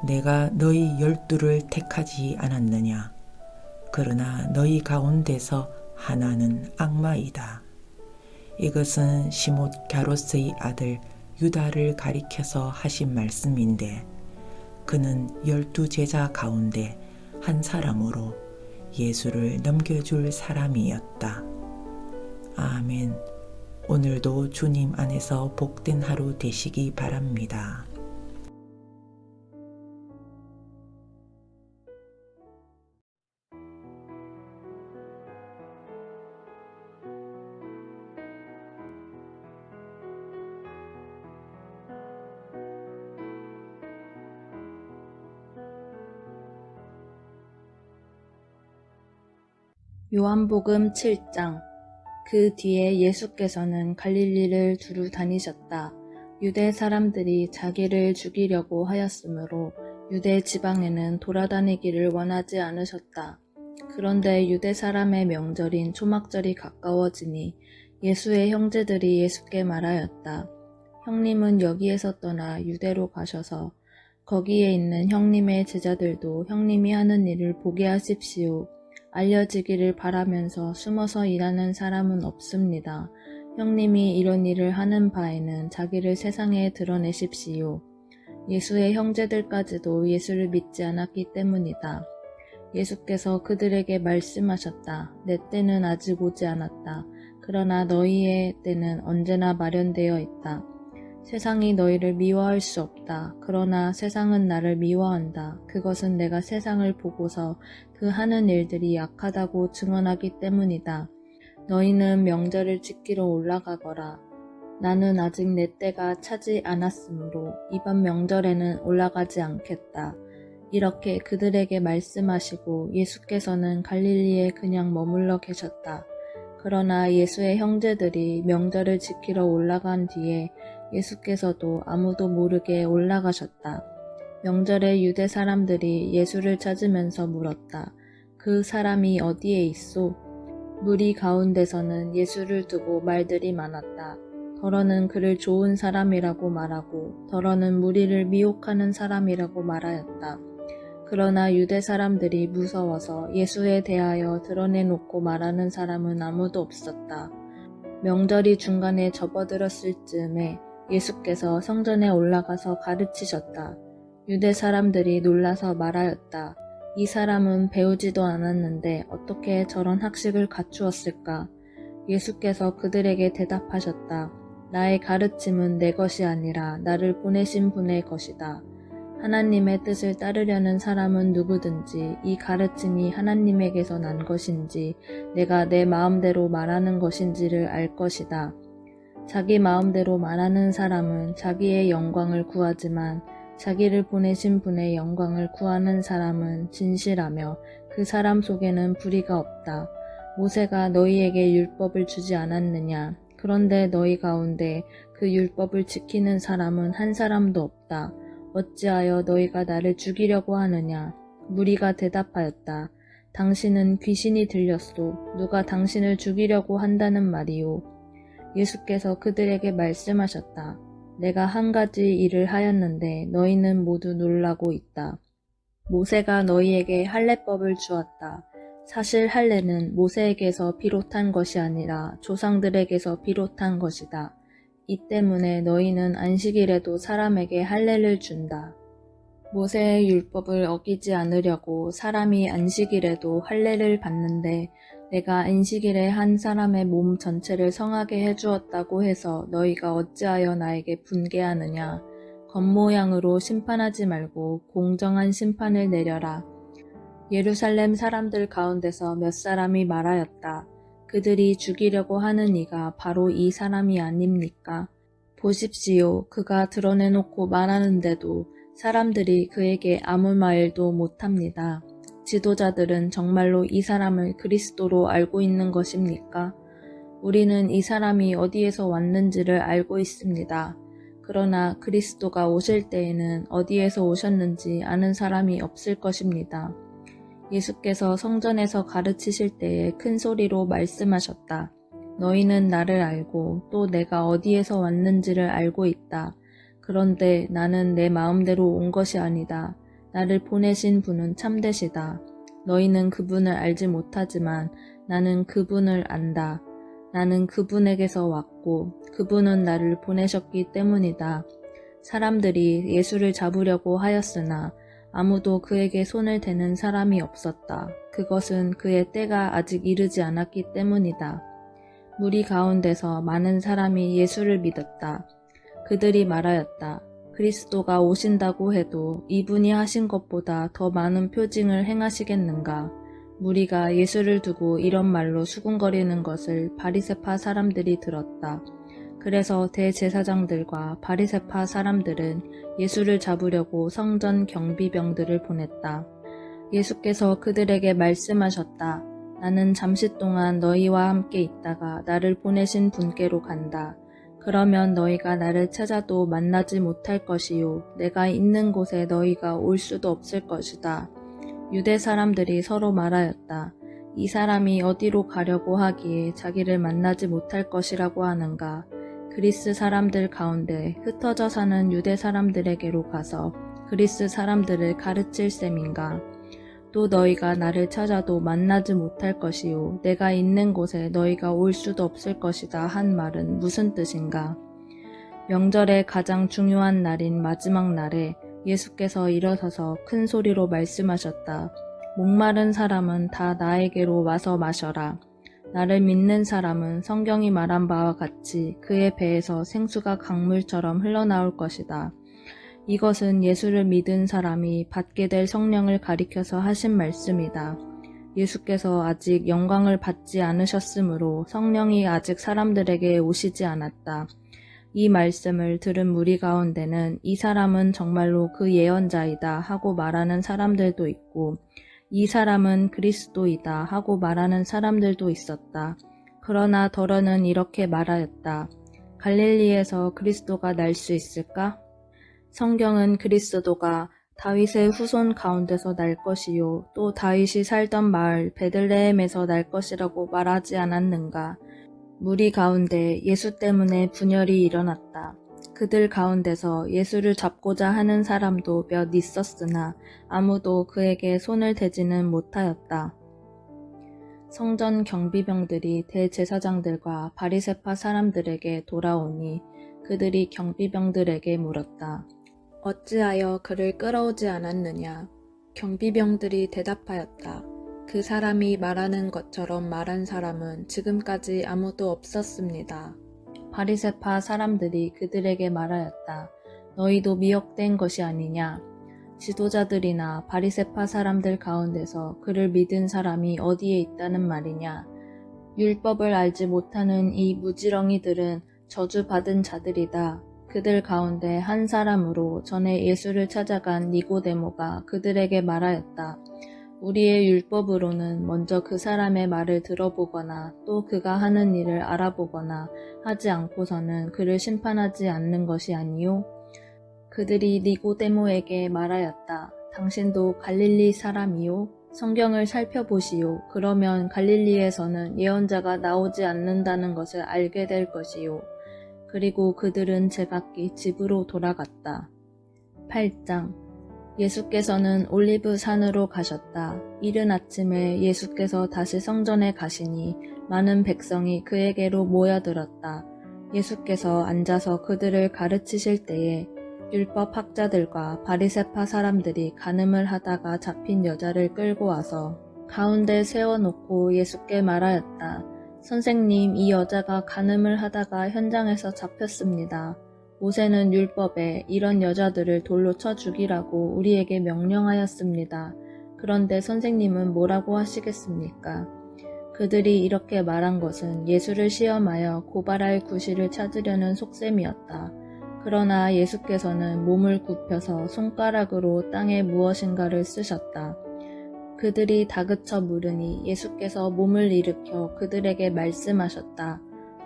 내가 너희 12를 택하지 않았느냐? 그러나 너희 가운데서 하나는 악마이다. 이것은 시몬 갸롯의 아들 유다를 가리켜서 하신 말씀인데 그는 12 제자 가운데 한 사람으로 예수를 넘겨줄 사람이었다. 아멘. 오늘도 주님 안에서 복된 하루 되시기 바랍니다. 요한복음 7장. 그 뒤에 예수께서는 갈릴리를 두루 다니셨다. 유대 사람들이 자기를 죽이려고 하였으므로 유대 지방에는 돌아다니기를 원하지 않으셨다. 그런데 유대 사람의 명절인 초막절이 가까워지니 예수의 형제들이 예수께 말하였다. 형님은 여기에서 떠나 유대로 가셔서 거기에 있는 형님의 제자들도 형님이 하는 일을 보게 하십시오. 알려지기를 바라면서 숨어서 일하는 사람은 없습니다. 형님이 이런 일을 하는 바에는 자기를 세상에 드러내십시오. 예수의 형제들까지도 예수를 믿지 않았기 때문이다. 예수께서 그들에게 말씀하셨다. 내 때는 아직 오지 않았다. 그러나 너희의 때는 언제나 마련되어 있다. 세상이 너희를 미워할 수 없다. 그러나 세상은 나를 미워한다. 그것은 내가 세상을 보고서 그 하는 일들이 약하다고 증언하기 때문이다. 너희는 명절을 지키러 올라가거라. 나는 아직 내 때가 차지 않았으므로 이번 명절에는 올라가지 않겠다. 이렇게 그들에게 말씀하시고 예수께서는 갈릴리에 그냥 머물러 계셨다. 그러나 예수의 형제들이 명절을 지키러 올라간 뒤에 예수께서도 아무도 모르게 올라가셨다. 명절에 유대 사람들이 예수를 찾으면서 물었다. 그 사람이 어디에 있소? 무리 가운데서는 예수를 두고 말들이 많았다. 더러는 그를 좋은 사람이라고 말하고 더러는 무리를 미혹하는 사람이라고 말하였다. 그러나 유대 사람들이 무서워서 예수에 대하여 드러내놓고 말하는 사람은 아무도 없었다. 명절이 중간에 접어들었을 즈음에 예수께서 성전에 올라가서 가르치셨다. 유대 사람들이 놀라서 말하였다. 이 사람은 배우지도 않았는데 어떻게 저런 학식을 갖추었을까? 예수께서 그들에게 대답하셨다. 나의 가르침은 내 것이 아니라 나를 보내신 분의 것이다. 하나님의 뜻을 따르려는 사람은 누구든지 이 가르침이 하나님에게서 난 것인지 내가 내 마음대로 말하는 것인지를 알 것이다. 자기 마음대로 말하는 사람은 자기의 영광을 구하지만 자기를 보내신 분의 영광을 구하는 사람은 진실하며 그 사람 속에는 불의가 없다. 모세가 너희에게 율법을 주지 않았느냐? 그런데 너희 가운데 그 율법을 지키는 사람은 한 사람도 없다. 어찌하여 너희가 나를 죽이려고 하느냐? 무리가 대답하였다. 당신은 귀신이 들렸소. 누가 당신을 죽이려고 한다는 말이오. 예수께서 그들에게 말씀하셨다. 내가 한 가지 일을 하였는데 너희는 모두 놀라고 있다. 모세가 너희에게 할례법을 주었다. 사실 할례는 모세에게서 비롯한 것이 아니라 조상들에게서 비롯한 것이다. 이 때문에 너희는 안식일에도 사람에게 할례를 준다. 모세의 율법을 어기지 않으려고 사람이 안식일에도 할례를 받는데 내가 안식일에 한 사람의 몸 전체를 성하게 해주었다고 해서 너희가 어찌하여 나에게 분개하느냐. 겉모양으로 심판하지 말고 공정한 심판을 내려라. 예루살렘 사람들 가운데서 몇 사람이 말하였다. 그들이 죽이려고 하는 이가 바로 이 사람이 아닙니까? 보십시오. 그가 드러내놓고 말하는데도 사람들이 그에게 아무 말도 못합니다. 지도자들은 정말로 이 사람을 그리스도로 알고 있는 것입니까? 우리는 이 사람이 어디에서 왔는지를 알고 있습니다. 그러나 그리스도가 오실 때에는 어디에서 오셨는지 아는 사람이 없을 것입니다. 예수께서 성전에서 가르치실 때에 큰 소리로 말씀하셨다. 너희는 나를 알고 또 내가 어디에서 왔는지를 알고 있다. 그런데 나는 내 마음대로 온 것이 아니다. 나를 보내신 분은 참되시다. 너희는 그분을 알지 못하지만 나는 그분을 안다. 나는 그분에게서 왔고 그분은 나를 보내셨기 때문이다. 사람들이 예수를 잡으려고 하였으나 아무도 그에게 손을 대는 사람이 없었다. 그것은 그의 때가 아직 이르지 않았기 때문이다. 무리 가운데서 많은 사람이 예수를 믿었다. 그들이 말하였다. 그리스도가 오신다고 해도 이분이 하신 것보다 더 많은 표징을 행하시겠는가? 무리가 예수를 두고 이런 말로 수군거리는 것을 바리새파 사람들이 들었다. 그래서 대제사장들과 바리새파 사람들은 예수를 잡으려고 성전 경비병들을 보냈다. 예수께서 그들에게 말씀하셨다. 나는 잠시 동안 너희와 함께 있다가 나를 보내신 분께로 간다. 그러면 너희가 나를 찾아도 만나지 못할 것이요. 내가 있는 곳에 너희가 올 수도 없을 것이다. 유대 사람들이 서로 말하였다. 이 사람이 어디로 가려고 하기에 자기를 만나지 못할 것이라고 하는가. 그리스 사람들 가운데 흩어져 사는 유대 사람들에게로 가서 그리스 사람들을 가르칠 셈인가. 또 너희가 나를 찾아도 만나지 못할 것이요 내가 있는 곳에 너희가 올 수도 없을 것이다 한 말은 무슨 뜻인가? 명절의 가장 중요한 날인 마지막 날에 예수께서 일어서서 큰 소리로 말씀하셨다. 목마른 사람은 다 나에게로 와서 마셔라. 나를 믿는 사람은 성경이 말한 바와 같이 그의 배에서 생수가 강물처럼 흘러나올 것이다. 이것은 예수를 믿은 사람이 받게 될 성령을 가리켜서 하신 말씀이다. 예수께서 아직 영광을 받지 않으셨으므로 성령이 아직 사람들에게 오시지 않았다. 이 말씀을 들은 무리 가운데는 이 사람은 정말로 그 예언자이다 하고 말하는 사람들도 있고 이 사람은 그리스도이다 하고 말하는 사람들도 있었다. 그러나 더러는 이렇게 말하였다. 갈릴리에서 그리스도가 날 수 있을까? 성경은 그리스도가 다윗의 후손 가운데서 날 것이요 또 다윗이 살던 마을 베들레헴에서 날 것이라고 말하지 않았는가. 무리 가운데 예수 때문에 분열이 일어났다. 그들 가운데서 예수를 잡고자 하는 사람도 몇 있었으나 아무도 그에게 손을 대지는 못하였다. 성전 경비병들이 대제사장들과 바리새파 사람들에게 돌아오니 그들이 경비병들에게 물었다. 어찌하여 그를 끌어오지 않았느냐? 경비병들이 대답하였다. 그 사람이 말하는 것처럼 말한 사람은 지금까지 아무도 없었습니다. 바리새파 사람들이 그들에게 말하였다. 너희도 미혹된 것이 아니냐? 지도자들이나 바리새파 사람들 가운데서 그를 믿은 사람이 어디에 있다는 말이냐? 율법을 알지 못하는 이 무지렁이들은 저주받은 자들이다. 그들 가운데 한 사람으로 전에 예수를 찾아간 니고데모가 그들에게 말하였다. 우리의 율법으로는 먼저 그 사람의 말을 들어보거나 또 그가 하는 일을 알아보거나 하지 않고서는 그를 심판하지 않는 것이 아니요? 그들이 니고데모에게 말하였다. 당신도 갈릴리 사람이요? 성경을 살펴보시오. 그러면 갈릴리에서는 예언자가 나오지 않는다는 것을 알게 될 것이요. 그리고 그들은 제각기 집으로 돌아갔다. 8장. 예수께서는 올리브 산으로 가셨다. 이른 아침에 예수께서 다시 성전에 가시니 많은 백성이 그에게로 모여들었다. 예수께서 앉아서 그들을 가르치실 때에 율법 학자들과 바리새파 사람들이 간음을 하다가 잡힌 여자를 끌고 와서 가운데 세워놓고 예수께 말하였다. 선생님, 이 여자가 간음을 하다가 현장에서 잡혔습니다. 모세는 율법에 이런 여자들을 돌로 쳐 죽이라고 우리에게 명령하였습니다. 그런데 선생님은 뭐라고 하시겠습니까? 그들이 이렇게 말한 것은 예수를 시험하여 고발할 구실을 찾으려는 속셈이었다. 그러나 예수께서는 몸을 굽혀서 손가락으로 땅에 무엇인가를 쓰셨다. 그들이 다그쳐 물으니 예수께서 몸을 일으켜 그들에게 말씀하셨다.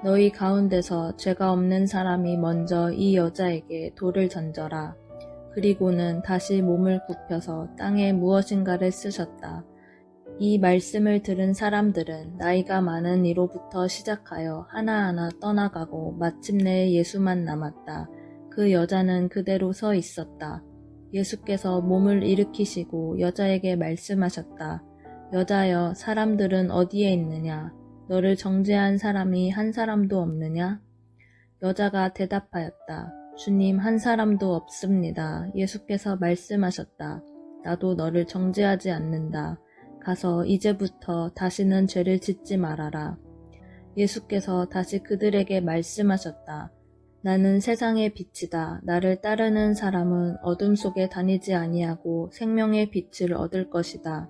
너희 가운데서 죄가 없는 사람이 먼저 이 여자에게 돌을 던져라. 그리고는 다시 몸을 굽혀서 땅에 무엇인가를 쓰셨다. 이 말씀을 들은 사람들은 나이가 많은 이로부터 시작하여 하나하나 떠나가고 마침내 예수만 남았다. 그 여자는 그대로 서 있었다. 예수께서 몸을 일으키시고 여자에게 말씀하셨다. 여자여, 사람들은 어디에 있느냐? 너를 정죄한 사람이 한 사람도 없느냐? 여자가 대답하였다. 주님, 한 사람도 없습니다. 예수께서 말씀하셨다. 나도 너를 정죄하지 않는다. 가서 이제부터 다시는 죄를 짓지 말아라. 예수께서 다시 그들에게 말씀하셨다. 나는 세상의 빛이다. 나를 따르는 사람은 어둠 속에 다니지 아니하고 생명의 빛을 얻을 것이다.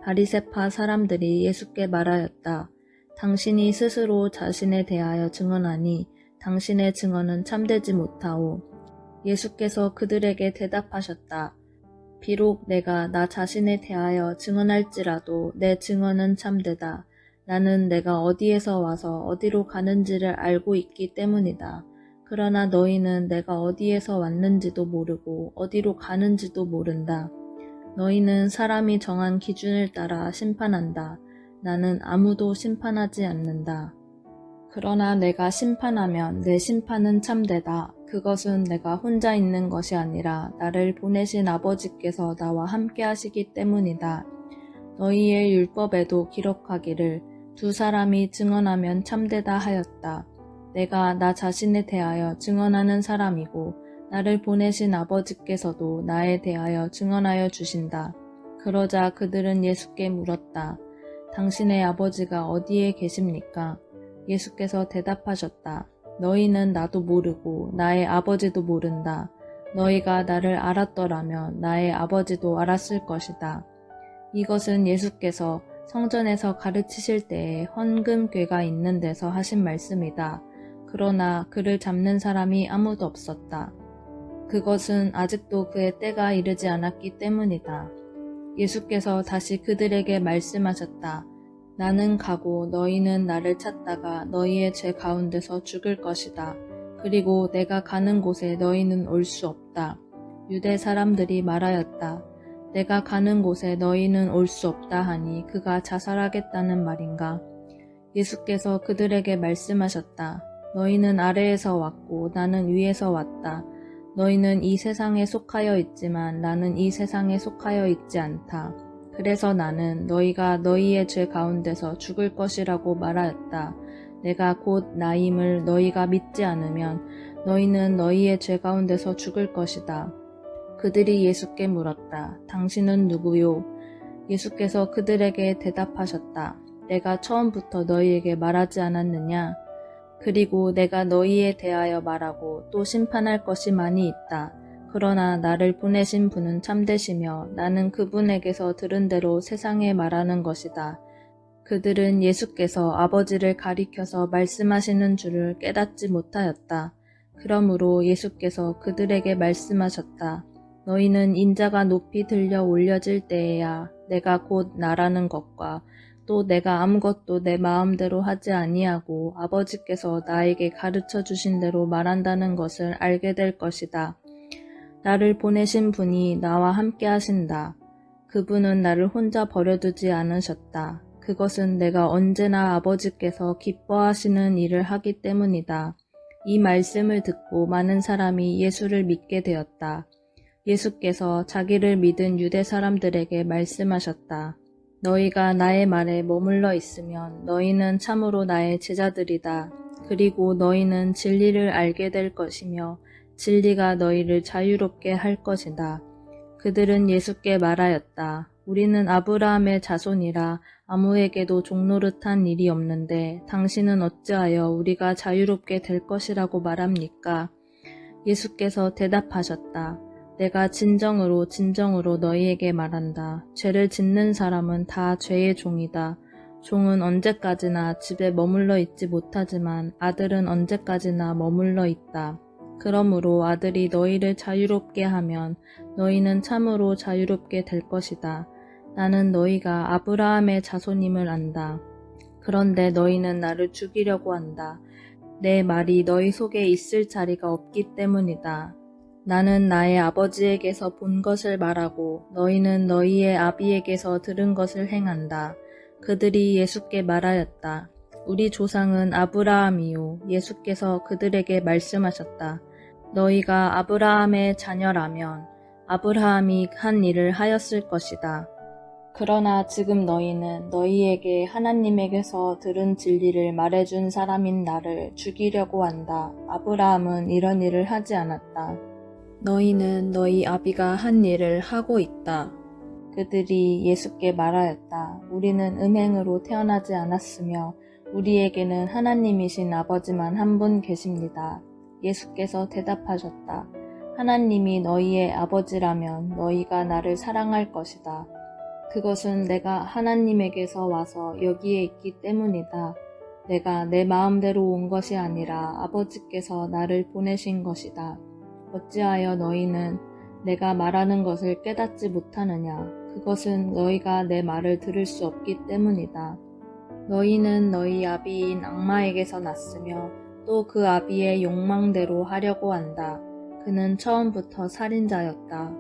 바리새파 사람들이 예수께 말하였다. 당신이 스스로 자신에 대하여 증언하니 당신의 증언은 참되지 못하오. 예수께서 그들에게 대답하셨다. 비록 내가 나 자신에 대하여 증언할지라도 내 증언은 참되다. 나는 내가 어디에서 와서 어디로 가는지를 알고 있기 때문이다. 그러나 너희는 내가 어디에서 왔는지도 모르고 어디로 가는지도 모른다. 너희는 사람이 정한 기준을 따라 심판한다. 나는 아무도 심판하지 않는다. 그러나 내가 심판하면 내 심판은 참되다. 그것은 내가 혼자 있는 것이 아니라 나를 보내신 아버지께서 나와 함께 하시기 때문이다. 너희의 율법에도 기록하기를 두 사람이 증언하면 참되다 하였다. 내가 나 자신에 대하여 증언하는 사람이고 나를 보내신 아버지께서도 나에 대하여 증언하여 주신다. 그러자 그들은 예수께 물었다. 당신의 아버지가 어디에 계십니까? 예수께서 대답하셨다. 너희는 나도 모르고 나의 아버지도 모른다. 너희가 나를 알았더라면 나의 아버지도 알았을 것이다. 이것은 예수께서 성전에서 가르치실 때에 헌금궤가 있는 데서 하신 말씀이다. 그러나 그를 잡는 사람이 아무도 없었다. 그것은 아직도 그의 때가 이르지 않았기 때문이다. 예수께서 다시 그들에게 말씀하셨다. 나는 가고 너희는 나를 찾다가 너희의 죄 가운데서 죽을 것이다. 그리고 내가 가는 곳에 너희는 올 수 없다. 유대 사람들이 말하였다. 내가 가는 곳에 너희는 올 수 없다 하니 그가 자살하겠다는 말인가? 예수께서 그들에게 말씀하셨다. 너희는 아래에서 왔고 나는 위에서 왔다. 너희는 이 세상에 속하여 있지만 나는 이 세상에 속하여 있지 않다. 그래서 나는 너희가 너희의 죄 가운데서 죽을 것이라고 말하였다. 내가 곧 나임을 너희가 믿지 않으면 너희는 너희의 죄 가운데서 죽을 것이다. 그들이 예수께 물었다. 당신은 누구요? 예수께서 그들에게 대답하셨다. 내가 처음부터 너희에게 말하지 않았느냐? 그리고 내가 너희에 대하여 말하고 또 심판할 것이 많이 있다. 그러나 나를 보내신 분은 참되시며 나는 그분에게서 들은 대로 세상에 말하는 것이다. 그들은 예수께서 아버지를 가리켜서 말씀하시는 줄을 깨닫지 못하였다. 그러므로 예수께서 그들에게 말씀하셨다. 너희는 인자가 높이 들려 올려질 때에야 내가 곧 나라는 것과 또 내가 아무것도 내 마음대로 하지 아니하고 아버지께서 나에게 가르쳐 주신 대로 말한다는 것을 알게 될 것이다. 나를 보내신 분이 나와 함께 하신다. 그분은 나를 혼자 버려두지 않으셨다. 그것은 내가 언제나 아버지께서 기뻐하시는 일을 하기 때문이다. 이 말씀을 듣고 많은 사람이 예수를 믿게 되었다. 예수께서 자기를 믿은 유대 사람들에게 말씀하셨다. 너희가 나의 말에 머물러 있으면 너희는 참으로 나의 제자들이다. 그리고 너희는 진리를 알게 될 것이며 진리가 너희를 자유롭게 할 것이다. 그들은 예수께 말하였다. 우리는 아브라함의 자손이라 아무에게도 종노릇한 일이 없는데 당신은 어찌하여 우리가 자유롭게 될 것이라고 말합니까? 예수께서 대답하셨다. 내가 진정으로 너희에게 말한다. 죄를 짓는 사람은 다 죄의 종이다. 종은 언제까지나 집에 머물러 있지 못하지만 아들은 언제까지나 머물러 있다. 그러므로 아들이 너희를 자유롭게 하면 너희는 참으로 자유롭게 될 것이다. 나는 너희가 아브라함의 자손임을 안다. 그런데 너희는 나를 죽이려고 한다. 내 말이 너희 속에 있을 자리가 없기 때문이다. 나는 나의 아버지에게서 본 것을 말하고 너희는 너희의 아비에게서 들은 것을 행한다. 그들이 예수께 말하였다. 우리 조상은 아브라함이요. 예수께서 그들에게 말씀하셨다. 너희가 아브라함의 자녀라면 아브라함이 한 일을 하였을 것이다. 그러나 지금 너희는 너희에게 하나님에게서 들은 진리를 말해준 사람인 나를 죽이려고 한다. 아브라함은 이런 일을 하지 않았다. 너희는 너희 아비가 한 일을 하고 있다. 그들이 예수께 말하였다. 우리는 음행으로 태어나지 않았으며 우리에게는 하나님이신 아버지만 한 분 계십니다. 예수께서 대답하셨다. 하나님이 너희의 아버지라면 너희가 나를 사랑할 것이다. 그것은 내가 하나님에게서 와서 여기에 있기 때문이다. 내가 내 마음대로 온 것이 아니라 아버지께서 나를 보내신 것이다. 어찌하여 너희는 내가 말하는 것을 깨닫지 못하느냐? 그것은 너희가 내 말을 들을 수 없기 때문이다. 너희는 너희 아비인 악마에게서 났으며 또 그 아비의 욕망대로 하려고 한다. 그는 처음부터 살인자였다.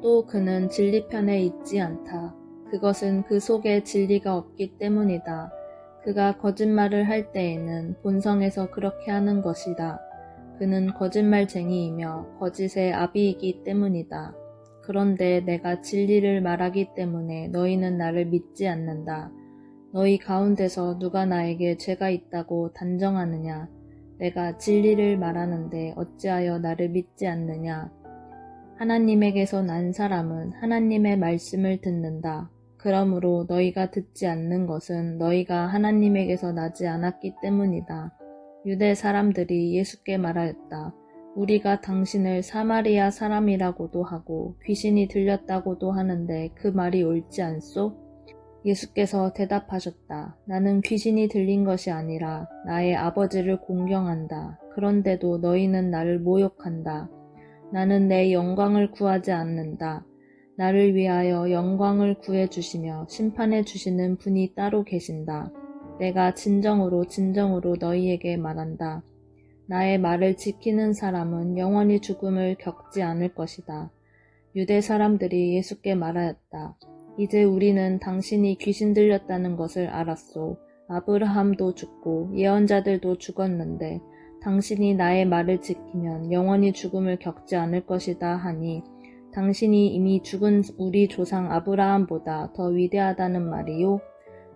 또 그는 진리 편에 있지 않다. 그것은 그 속에 진리가 없기 때문이다. 그가 거짓말을 할 때에는 본성에서 그렇게 하는 것이다. 그는 거짓말쟁이이며 거짓의 아비이기 때문이다. 그런데 내가 진리를 말하기 때문에 너희는 나를 믿지 않는다. 너희 가운데서 누가 나에게 죄가 있다고 단정하느냐? 내가 진리를 말하는데 어찌하여 나를 믿지 않느냐? 하나님에게서 난 사람은 하나님의 말씀을 듣는다. 그러므로 너희가 듣지 않는 것은 너희가 하나님에게서 나지 않았기 때문이다. 유대 사람들이 예수께 말하였다. 우리가 당신을 사마리아 사람이라고도 하고 귀신이 들렸다고도 하는데 그 말이 옳지 않소? 예수께서 대답하셨다. 나는 귀신이 들린 것이 아니라 나의 아버지를 공경한다. 그런데도 너희는 나를 모욕한다. 나는 내 영광을 구하지 않는다. 나를 위하여 영광을 구해주시며 심판해 주시는 분이 따로 계신다. 내가 진정으로 너희에게 말한다. 나의 말을 지키는 사람은 영원히 죽음을 겪지 않을 것이다. 유대 사람들이 예수께 말하였다. 이제 우리는 당신이 귀신 들렸다는 것을 알았소. 아브라함도 죽고 예언자들도 죽었는데 당신이 나의 말을 지키면 영원히 죽음을 겪지 않을 것이다 하니 당신이 이미 죽은 우리 조상 아브라함보다 더 위대하다는 말이요?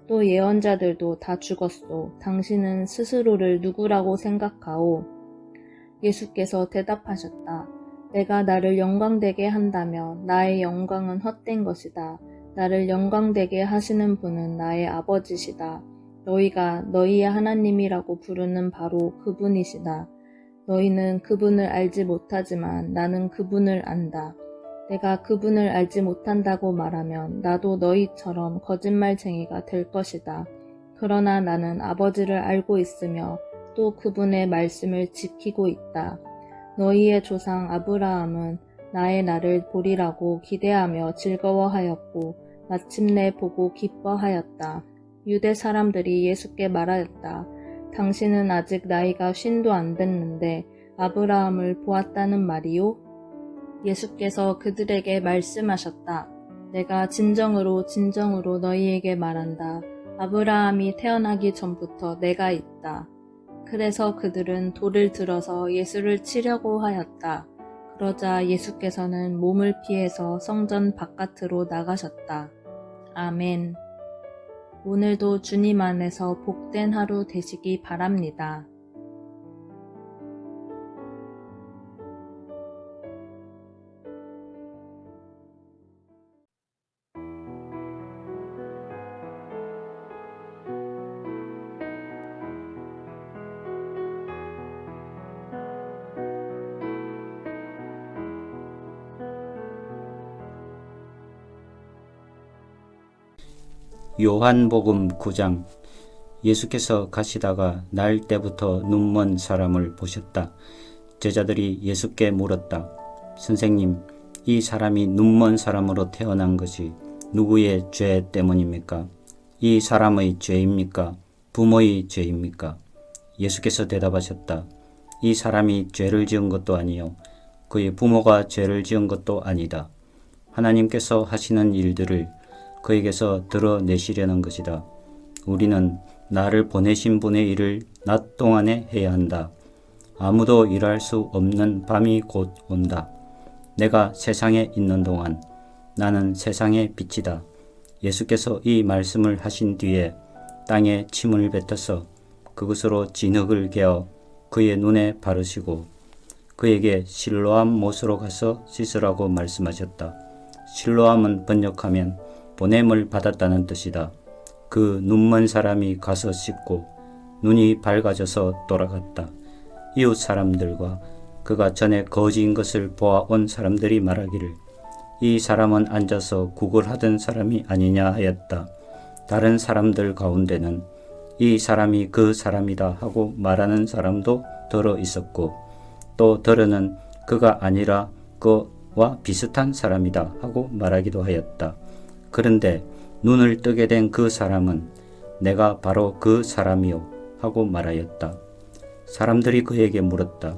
또 예언자들도 다 죽었소. 당신은 스스로를 누구라고 생각하오? 예수께서 대답하셨다. 내가 나를 영광되게 한다면 나의 영광은 헛된 것이다. 나를 영광되게 하시는 분은 나의 아버지시다. 너희가 너희의 하나님이라고 부르는 바로 그분이시다. 너희는 그분을 알지 못하지만 나는 그분을 안다. 내가 그분을 알지 못한다고 말하면 나도 너희처럼 거짓말쟁이가 될 것이다. 그러나 나는 아버지를 알고 있으며 또 그분의 말씀을 지키고 있다. 너희의 조상 아브라함은 나의 날을 보리라고 기대하며 즐거워하였고 마침내 보고 기뻐하였다. 유대 사람들이 예수께 말하였다. 당신은 아직 나이가 50도 안 됐는데 아브라함을 보았다는 말이요? 예수께서 그들에게 말씀하셨다. 내가 진정으로 너희에게 말한다. 아브라함이 태어나기 전부터 내가 있다. 그래서 그들은 돌을 들어서 예수를 치려고 하였다. 그러자 예수께서는 몸을 피해서 성전 바깥으로 나가셨다. 아멘. 오늘도 주님 안에서 복된 하루 되시기 바랍니다. 요한복음 9장. 예수께서 가시다가 날 때부터 눈먼 사람을 보셨다. 제자들이 예수께 물었다. 선생님, 이 사람이 눈먼 사람으로 태어난 것이 누구의 죄 때문입니까? 이 사람의 죄입니까? 부모의 죄입니까? 예수께서 대답하셨다. 이 사람이 죄를 지은 것도 아니요 그의 부모가 죄를 지은 것도 아니다. 하나님께서 하시는 일들을 그에게서 드러내시려는 것이다. 우리는 나를 보내신 분의 일을 낮 동안에 해야 한다. 아무도 일할 수 없는 밤이 곧 온다. 내가 세상에 있는 동안 나는 세상의 빛이다. 예수께서 이 말씀을 하신 뒤에 땅에 침을 뱉어서 그것으로 진흙을 개어 그의 눈에 바르시고 그에게 실로암 못으로 가서 씻으라고 말씀하셨다. 실로암은 번역하면 보냄을 받았다는 뜻이다. 그 눈먼 사람이 가서 씻고 눈이 밝아져서 돌아갔다. 이웃 사람들과 그가 전에 거지인 것을 보아온 사람들이 말하기를 이 사람은 앉아서 구걸하던 사람이 아니냐 하였다. 다른 사람들 가운데는 이 사람이 그 사람이다 하고 말하는 사람도 더러 있었고 또 더러는 그가 아니라 그와 비슷한 사람이다 하고 말하기도 하였다. 그런데 눈을 뜨게 된 그 사람은 내가 바로 그 사람이요 하고 말하였다. 사람들이 그에게 물었다.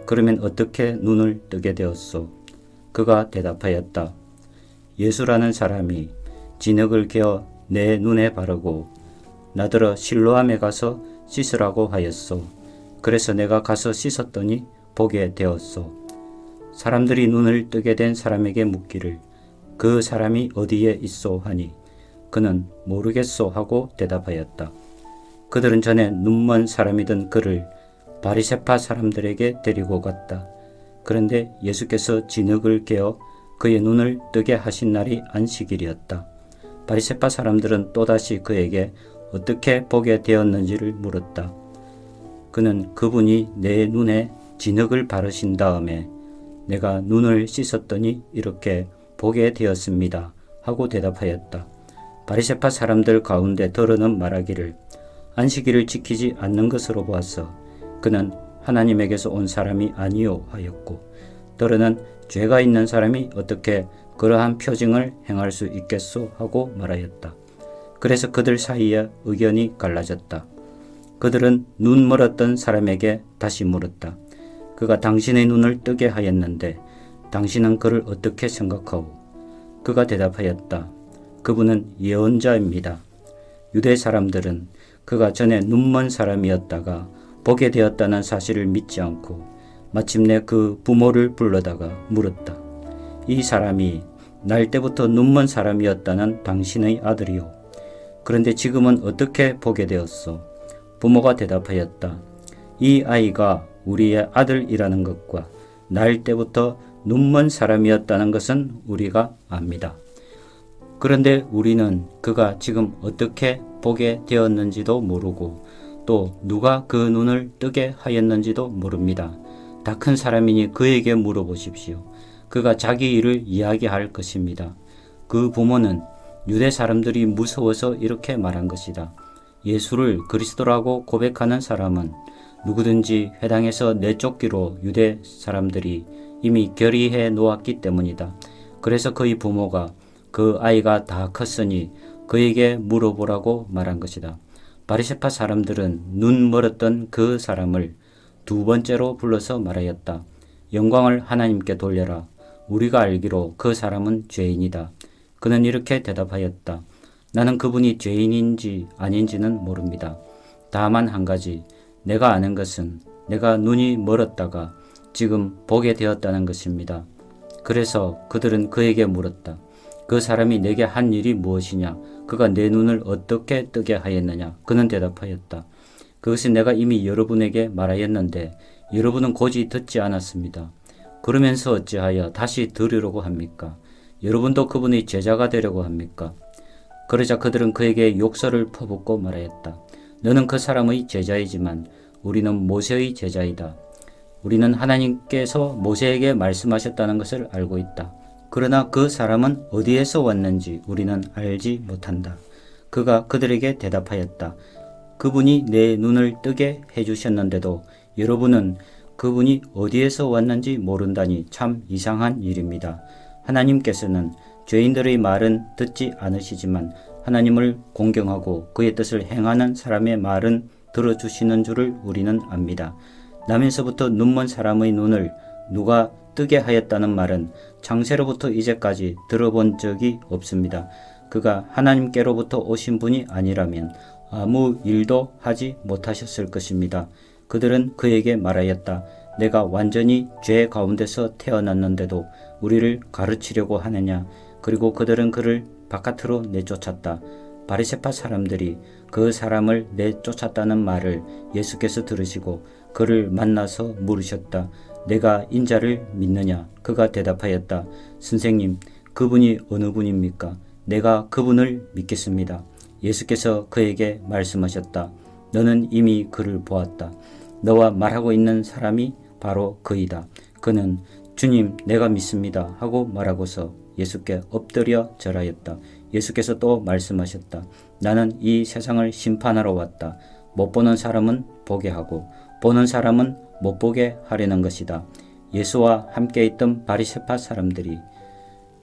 그러면 어떻게 눈을 뜨게 되었소? 그가 대답하였다. 예수라는 사람이 진흙을 개어 내 눈에 바르고 나더러 실로암에 가서 씻으라고 하였소. 그래서 내가 가서 씻었더니 보게 되었소. 사람들이 눈을 뜨게 된 사람에게 묻기를 그 사람이 어디에 있소 하니 그는 모르겠소 하고 대답하였다. 그들은 전에 눈먼 사람이던 그를 바리새파 사람들에게 데리고 갔다. 그런데 예수께서 진흙을 개어 그의 눈을 뜨게 하신 날이 안식일이었다. 바리새파 사람들은 또다시 그에게 어떻게 보게 되었는지를 물었다. 그는 그분이 내 눈에 진흙을 바르신 다음에 내가 눈을 씻었더니 이렇게 보게 되었습니다 하고 대답하였다. 바리새파 사람들 가운데 더러는 말하기를 안식일을 지키지 않는 것으로 보아서 그는 하나님에게서 온 사람이 아니요 하였고 더러는 죄가 있는 사람이 어떻게 그러한 표징을 행할 수 있겠소 하고 말하였다. 그래서 그들 사이에 의견이 갈라졌다. 그들은 눈 멀었던 사람에게 다시 물었다. 그가 당신의 눈을 뜨게 하였는데 당신은 그를 어떻게 생각하오? 그가 대답하였다. 그분은 예언자입니다. 유대 사람들은 그가 전에 눈먼 사람이었다가 보게 되었다는 사실을 믿지 않고 마침내 그 부모를 불러다가 물었다. 이 사람이 날 때부터 눈먼 사람이었다는 당신의 아들이요. 그런데 지금은 어떻게 보게 되었소? 부모가 대답하였다. 이 아이가 우리의 아들이라는 것과 날 때부터 눈먼 사람이었다는 것은 우리가 압니다. 그런데 우리는 그가 지금 어떻게 보게 되었는지도 모르고 또 누가 그 눈을 뜨게 하였는지도 모릅니다. 다 큰 사람이니 그에게 물어보십시오. 그가 자기 일을 이야기할 것입니다. 그 부모는 유대 사람들이 무서워서 이렇게 말한 것이다. 예수를 그리스도라고 고백하는 사람은 누구든지 회당에서 내쫓기로 유대 사람들이 이미 결의해 놓았기 때문이다. 그래서 그의 부모가 그 아이가 다 컸으니 그에게 물어보라고 말한 것이다. 바리새파 사람들은 눈 멀었던 그 사람을 두 번째로 불러서 말하였다. 영광을 하나님께 돌려라. 우리가 알기로 그 사람은 죄인이다. 그는 이렇게 대답하였다. 나는 그분이 죄인인지 아닌지는 모릅니다. 다만 한 가지, 내가 아는 것은 내가 눈이 멀었다가 지금 보게 되었다는 것입니다. 그래서 그들은 그에게 물었다. 그 사람이 내게 한 일이 무엇이냐? 그가 내 눈을 어떻게 뜨게 하였느냐? 그는 대답하였다. 그것은 내가 이미 여러분에게 말하였는데 여러분은 고지 듣지 않았습니다. 그러면서 어찌하여 다시 들으려고 합니까? 여러분도 그분의 제자가 되려고 합니까? 그러자 그들은 그에게 욕설을 퍼붓고 말하였다. 너는 그 사람의 제자이지만 우리는 모세의 제자이다. 우리는 하나님께서 모세에게 말씀하셨다는 것을 알고 있다. 그러나 그 사람은 어디에서 왔는지 우리는 알지 못한다. 그가 그들에게 대답하였다. 그분이 내 눈을 뜨게 해주셨는데도 여러분은 그분이 어디에서 왔는지 모른다니 참 이상한 일입니다. 하나님께서는 죄인들의 말은 듣지 않으시지만 하나님을 공경하고 그의 뜻을 행하는 사람의 말은 들어주시는 줄을 우리는 압니다. 나면서부터 눈먼 사람의 눈을 누가 뜨게 하였다는 말은 창세로부터 이제까지 들어본 적이 없습니다. 그가 하나님께로부터 오신 분이 아니라면 아무 일도 하지 못하셨을 것입니다. 그들은 그에게 말하였다. 내가 완전히 죄 가운데서 태어났는데도 우리를 가르치려고 하느냐? 그리고 그들은 그를 바깥으로 내쫓았다. 바리새파 사람들이 그 사람을 내쫓았다는 말을 예수께서 들으시고 그를 만나서 물으셨다. 내가 인자를 믿느냐? 그가 대답하였다. 선생님, 그분이 어느 분입니까? 내가 그분을 믿겠습니다. 예수께서 그에게 말씀하셨다. 너는 이미 그를 보았다. 너와 말하고 있는 사람이 바로 그이다. 그는 주님, 내가 믿습니다 하고 말하고서 예수께 엎드려 절하였다. 예수께서 또 말씀하셨다. 나는 이 세상을 심판하러 왔다. 못 보는 사람은 보게 하고 보는 사람은 못 보게 하려는 것이다. 예수와 함께 있던 바리새파 사람들이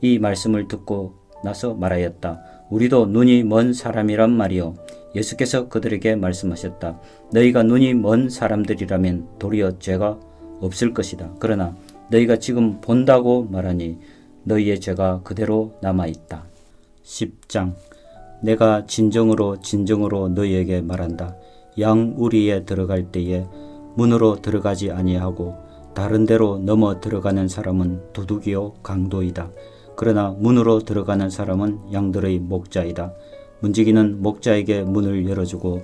이 말씀을 듣고 나서 말하였다. 우리도 눈이 먼 사람이란 말이요. 예수께서 그들에게 말씀하셨다. 너희가 눈이 먼 사람들이라면 도리어 죄가 없을 것이다. 그러나 너희가 지금 본다고 말하니 너희의 죄가 그대로 남아있다. 10장. 내가 진정으로 너희에게 말한다. 양우리에 들어갈 때에 문으로 들어가지 아니하고 다른 데로 넘어 들어가는 사람은 도둑이요 강도이다. 그러나 문으로 들어가는 사람은 양들의 목자이다. 문지기는 목자에게 문을 열어주고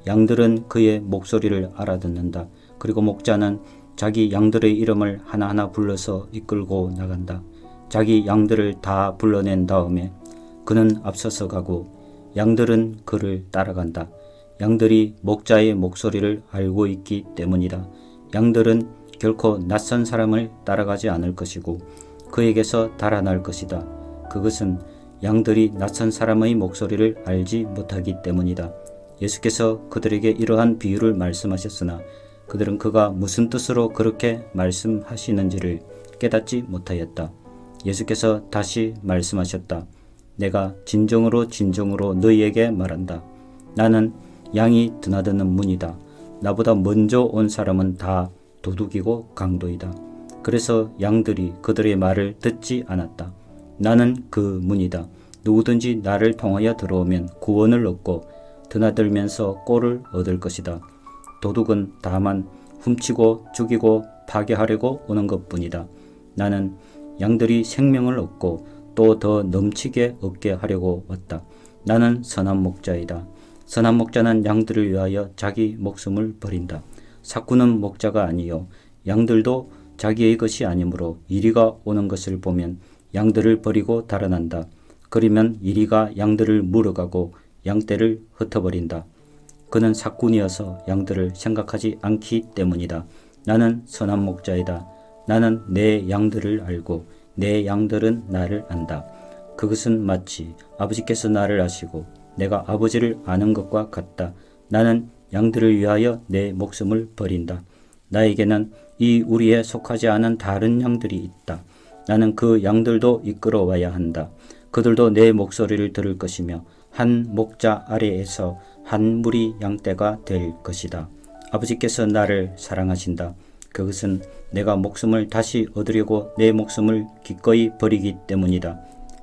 양들은 그의 목소리를 알아듣는다. 그리고 목자는 자기 양들의 이름을 하나하나 불러서 이끌고 나간다. 자기 양들을 다 불러낸 다음에 그는 앞서서 가고 양들은 그를 따라간다. 양들이 목자의 목소리를 알고 있기 때문이다. 양들은 결코 낯선 사람을 따라가지 않을 것이고 그에게서 달아날 것이다. 그것은 양들이 낯선 사람의 목소리를 알지 못하기 때문이다. 예수께서 그들에게 이러한 비유를 말씀하셨으나 그들은 그가 무슨 뜻으로 그렇게 말씀하시는지를 깨닫지 못하였다. 예수께서 다시 말씀하셨다. 내가 진정으로 너희에게 말한다. 나는 양이 드나드는 문이다. 나보다 먼저 온 사람은 다 도둑이고 강도이다. 그래서 양들이 그들의 말을 듣지 않았다. 나는 그 문이다. 누구든지 나를 통하여 들어오면 구원을 얻고 드나들면서 꼴을 얻을 것이다. 도둑은 다만 훔치고 죽이고 파괴하려고 오는 것뿐이다. 나는 양들이 생명을 얻고 또 더 넘치게 얻게 하려고 왔다. 나는 선한 목자이다. 선한 목자는 양들을 위하여 자기 목숨을 버린다. 삭구는 목자가 아니요 양들도 자기의 것이 아니므로 이리가 오는 것을 보면 양들을 버리고 달아난다. 그러면 이리가 양들을 물어가고 양떼를 흩어버린다. 그는 삭군이어서 양들을 생각하지 않기 때문이다. 나는 선한 목자이다. 나는 내 양들을 알고 내 양들은 나를 안다. 그것은 마치 아버지께서 나를 아시고 내가 아버지를 아는 것과 같다. 나는 양들을 위하여 내 목숨을 버린다. 나에게는 이 우리에 속하지 않은 다른 양들이 있다. 나는 그 양들도 이끌어와야 한다. 그들도 내 목소리를 들을 것이며 한 목자 아래에서 한 무리 양떼가 될 것이다. 아버지께서 나를 사랑하신다. 그것은 내가 목숨을 다시 얻으려고 내 목숨을 기꺼이 버리기 때문이다.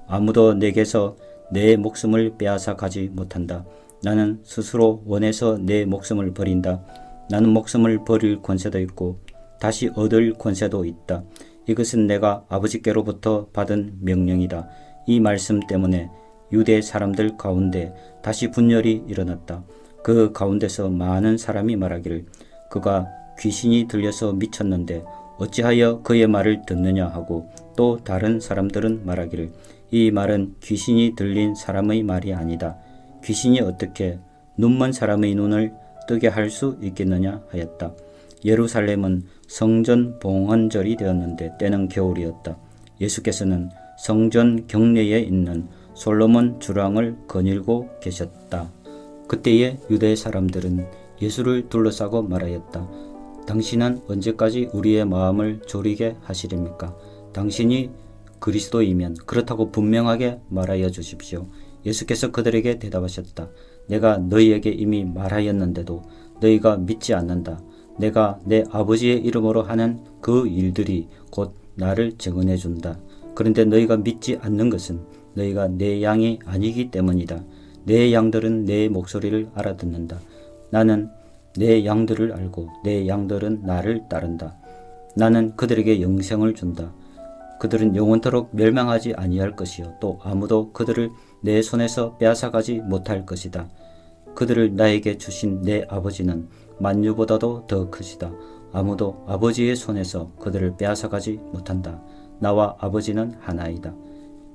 아무도 내게서 내 목숨을 빼앗아 가지 못한다. 나는 스스로 원해서 내 목숨을 버린다. 나는 목숨을 버릴 권세도 있고 다시 얻을 권세도 있다. 이것은 내가 아버지께로부터 받은 명령이다. 이 말씀 때문에 유대 사람들 가운데 다시 분열이 일어났다. 그 가운데서 많은 사람이 말하기를 그가 귀신이 들려서 미쳤는데 어찌하여 그의 말을 듣느냐 하고, 또 다른 사람들은 말하기를 이 말은 귀신이 들린 사람의 말이 아니다. 귀신이 어떻게 눈먼 사람의 눈을 뜨게 할 수 있겠느냐 하였다. 예루살렘은 성전 봉헌절이 되었는데 때는 겨울이었다. 예수께서는 성전 경내에 있는 솔로몬 주랑을 거닐고 계셨다. 그때의 유대 사람들은 예수를 둘러싸고 말하였다. 당신은 언제까지 우리의 마음을 졸이게 하시렵니까? 당신이 그리스도이면 그렇다고 분명하게 말하여 주십시오. 예수께서 그들에게 대답하셨다. 내가 너희에게 이미 말하였는데도 너희가 믿지 않는다. 내가 내 아버지의 이름으로 하는 그 일들이 곧 나를 증언해 준다. 그런데 너희가 믿지 않는 것은 너희가 내 양이 아니기 때문이다. 내 양들은 내 목소리를 알아듣는다. 나는 내 양들을 알고 내 양들은 나를 따른다. 나는 그들에게 영생을 준다. 그들은 영원토록 멸망하지 아니할 것이요 또 아무도 그들을 내 손에서 빼앗아가지 못할 것이다. 그들을 나에게 주신 내 아버지는 만유보다도 더 크시다. 아무도 아버지의 손에서 그들을 빼앗아가지 못한다. 나와 아버지는 하나이다.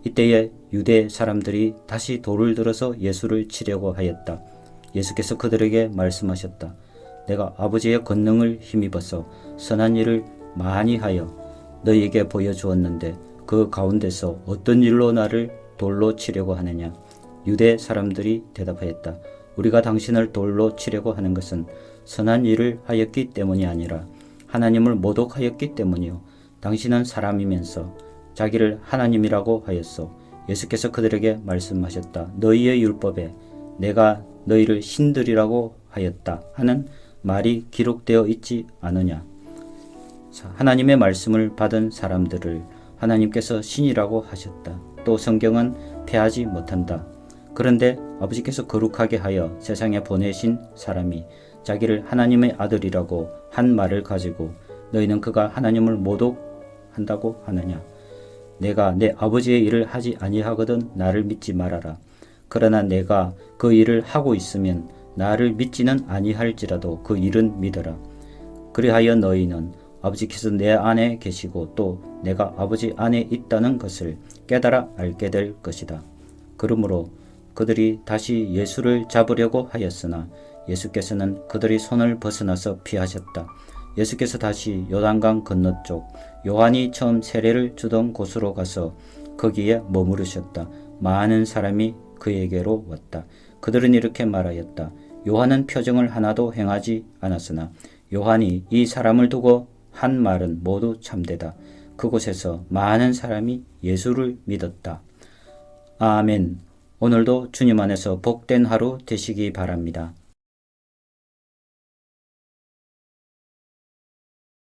이때에 유대 사람들이 다시 돌을 들어서 예수를 치려고 하였다. 예수께서 그들에게 말씀하셨다. 내가 아버지의 권능을 힘입어서 선한 일을 많이 하여 너희에게 보여주었는데 그 가운데서 어떤 일로 나를 돌로 치려고 하느냐? 유대 사람들이 대답하였다. 우리가 당신을 돌로 치려고 하는 것은 선한 일을 하였기 때문이 아니라 하나님을 모독하였기 때문이요. 당신은 사람이면서 자기를 하나님이라고 하였소. 예수께서 그들에게 말씀하셨다. 너희의 율법에 내가 너희를 신들이라고 하였다 하는 말이 기록되어 있지 않으냐? 하나님의 말씀을 받은 사람들을 하나님께서 신이라고 하셨다. 또 성경은 패하지 못한다. 그런데 아버지께서 거룩하게 하여 세상에 보내신 사람이 자기를 하나님의 아들이라고 한 말을 가지고 너희는 그가 하나님을 모독한다고 하느냐? 내가 내 아버지의 일을 하지 아니하거든 나를 믿지 말아라. 그러나 내가 그 일을 하고 있으면 나를 믿지는 아니할지라도 그 일은 믿어라. 그리하여 너희는 아버지께서 내 안에 계시고 또 내가 아버지 안에 있다는 것을 깨달아 알게 될 것이다. 그러므로 그들이 다시 예수를 잡으려고 하였으나 예수께서는 그들의 손을 벗어나서 피하셨다. 예수께서 다시 요단강 건너쪽 요한이 처음 세례를 주던 곳으로 가서 거기에 머무르셨다. 많은 사람이 그에게로 왔다. 그들은 이렇게 말하였다. 요한은 표정을 하나도 행하지 않았으나 요한이 이 사람을 두고 한 말은 모두 참되다. 그곳에서 많은 사람이 예수를 믿었다. 아멘. 오늘도 주님 안에서 복된 하루 되시기 바랍니다.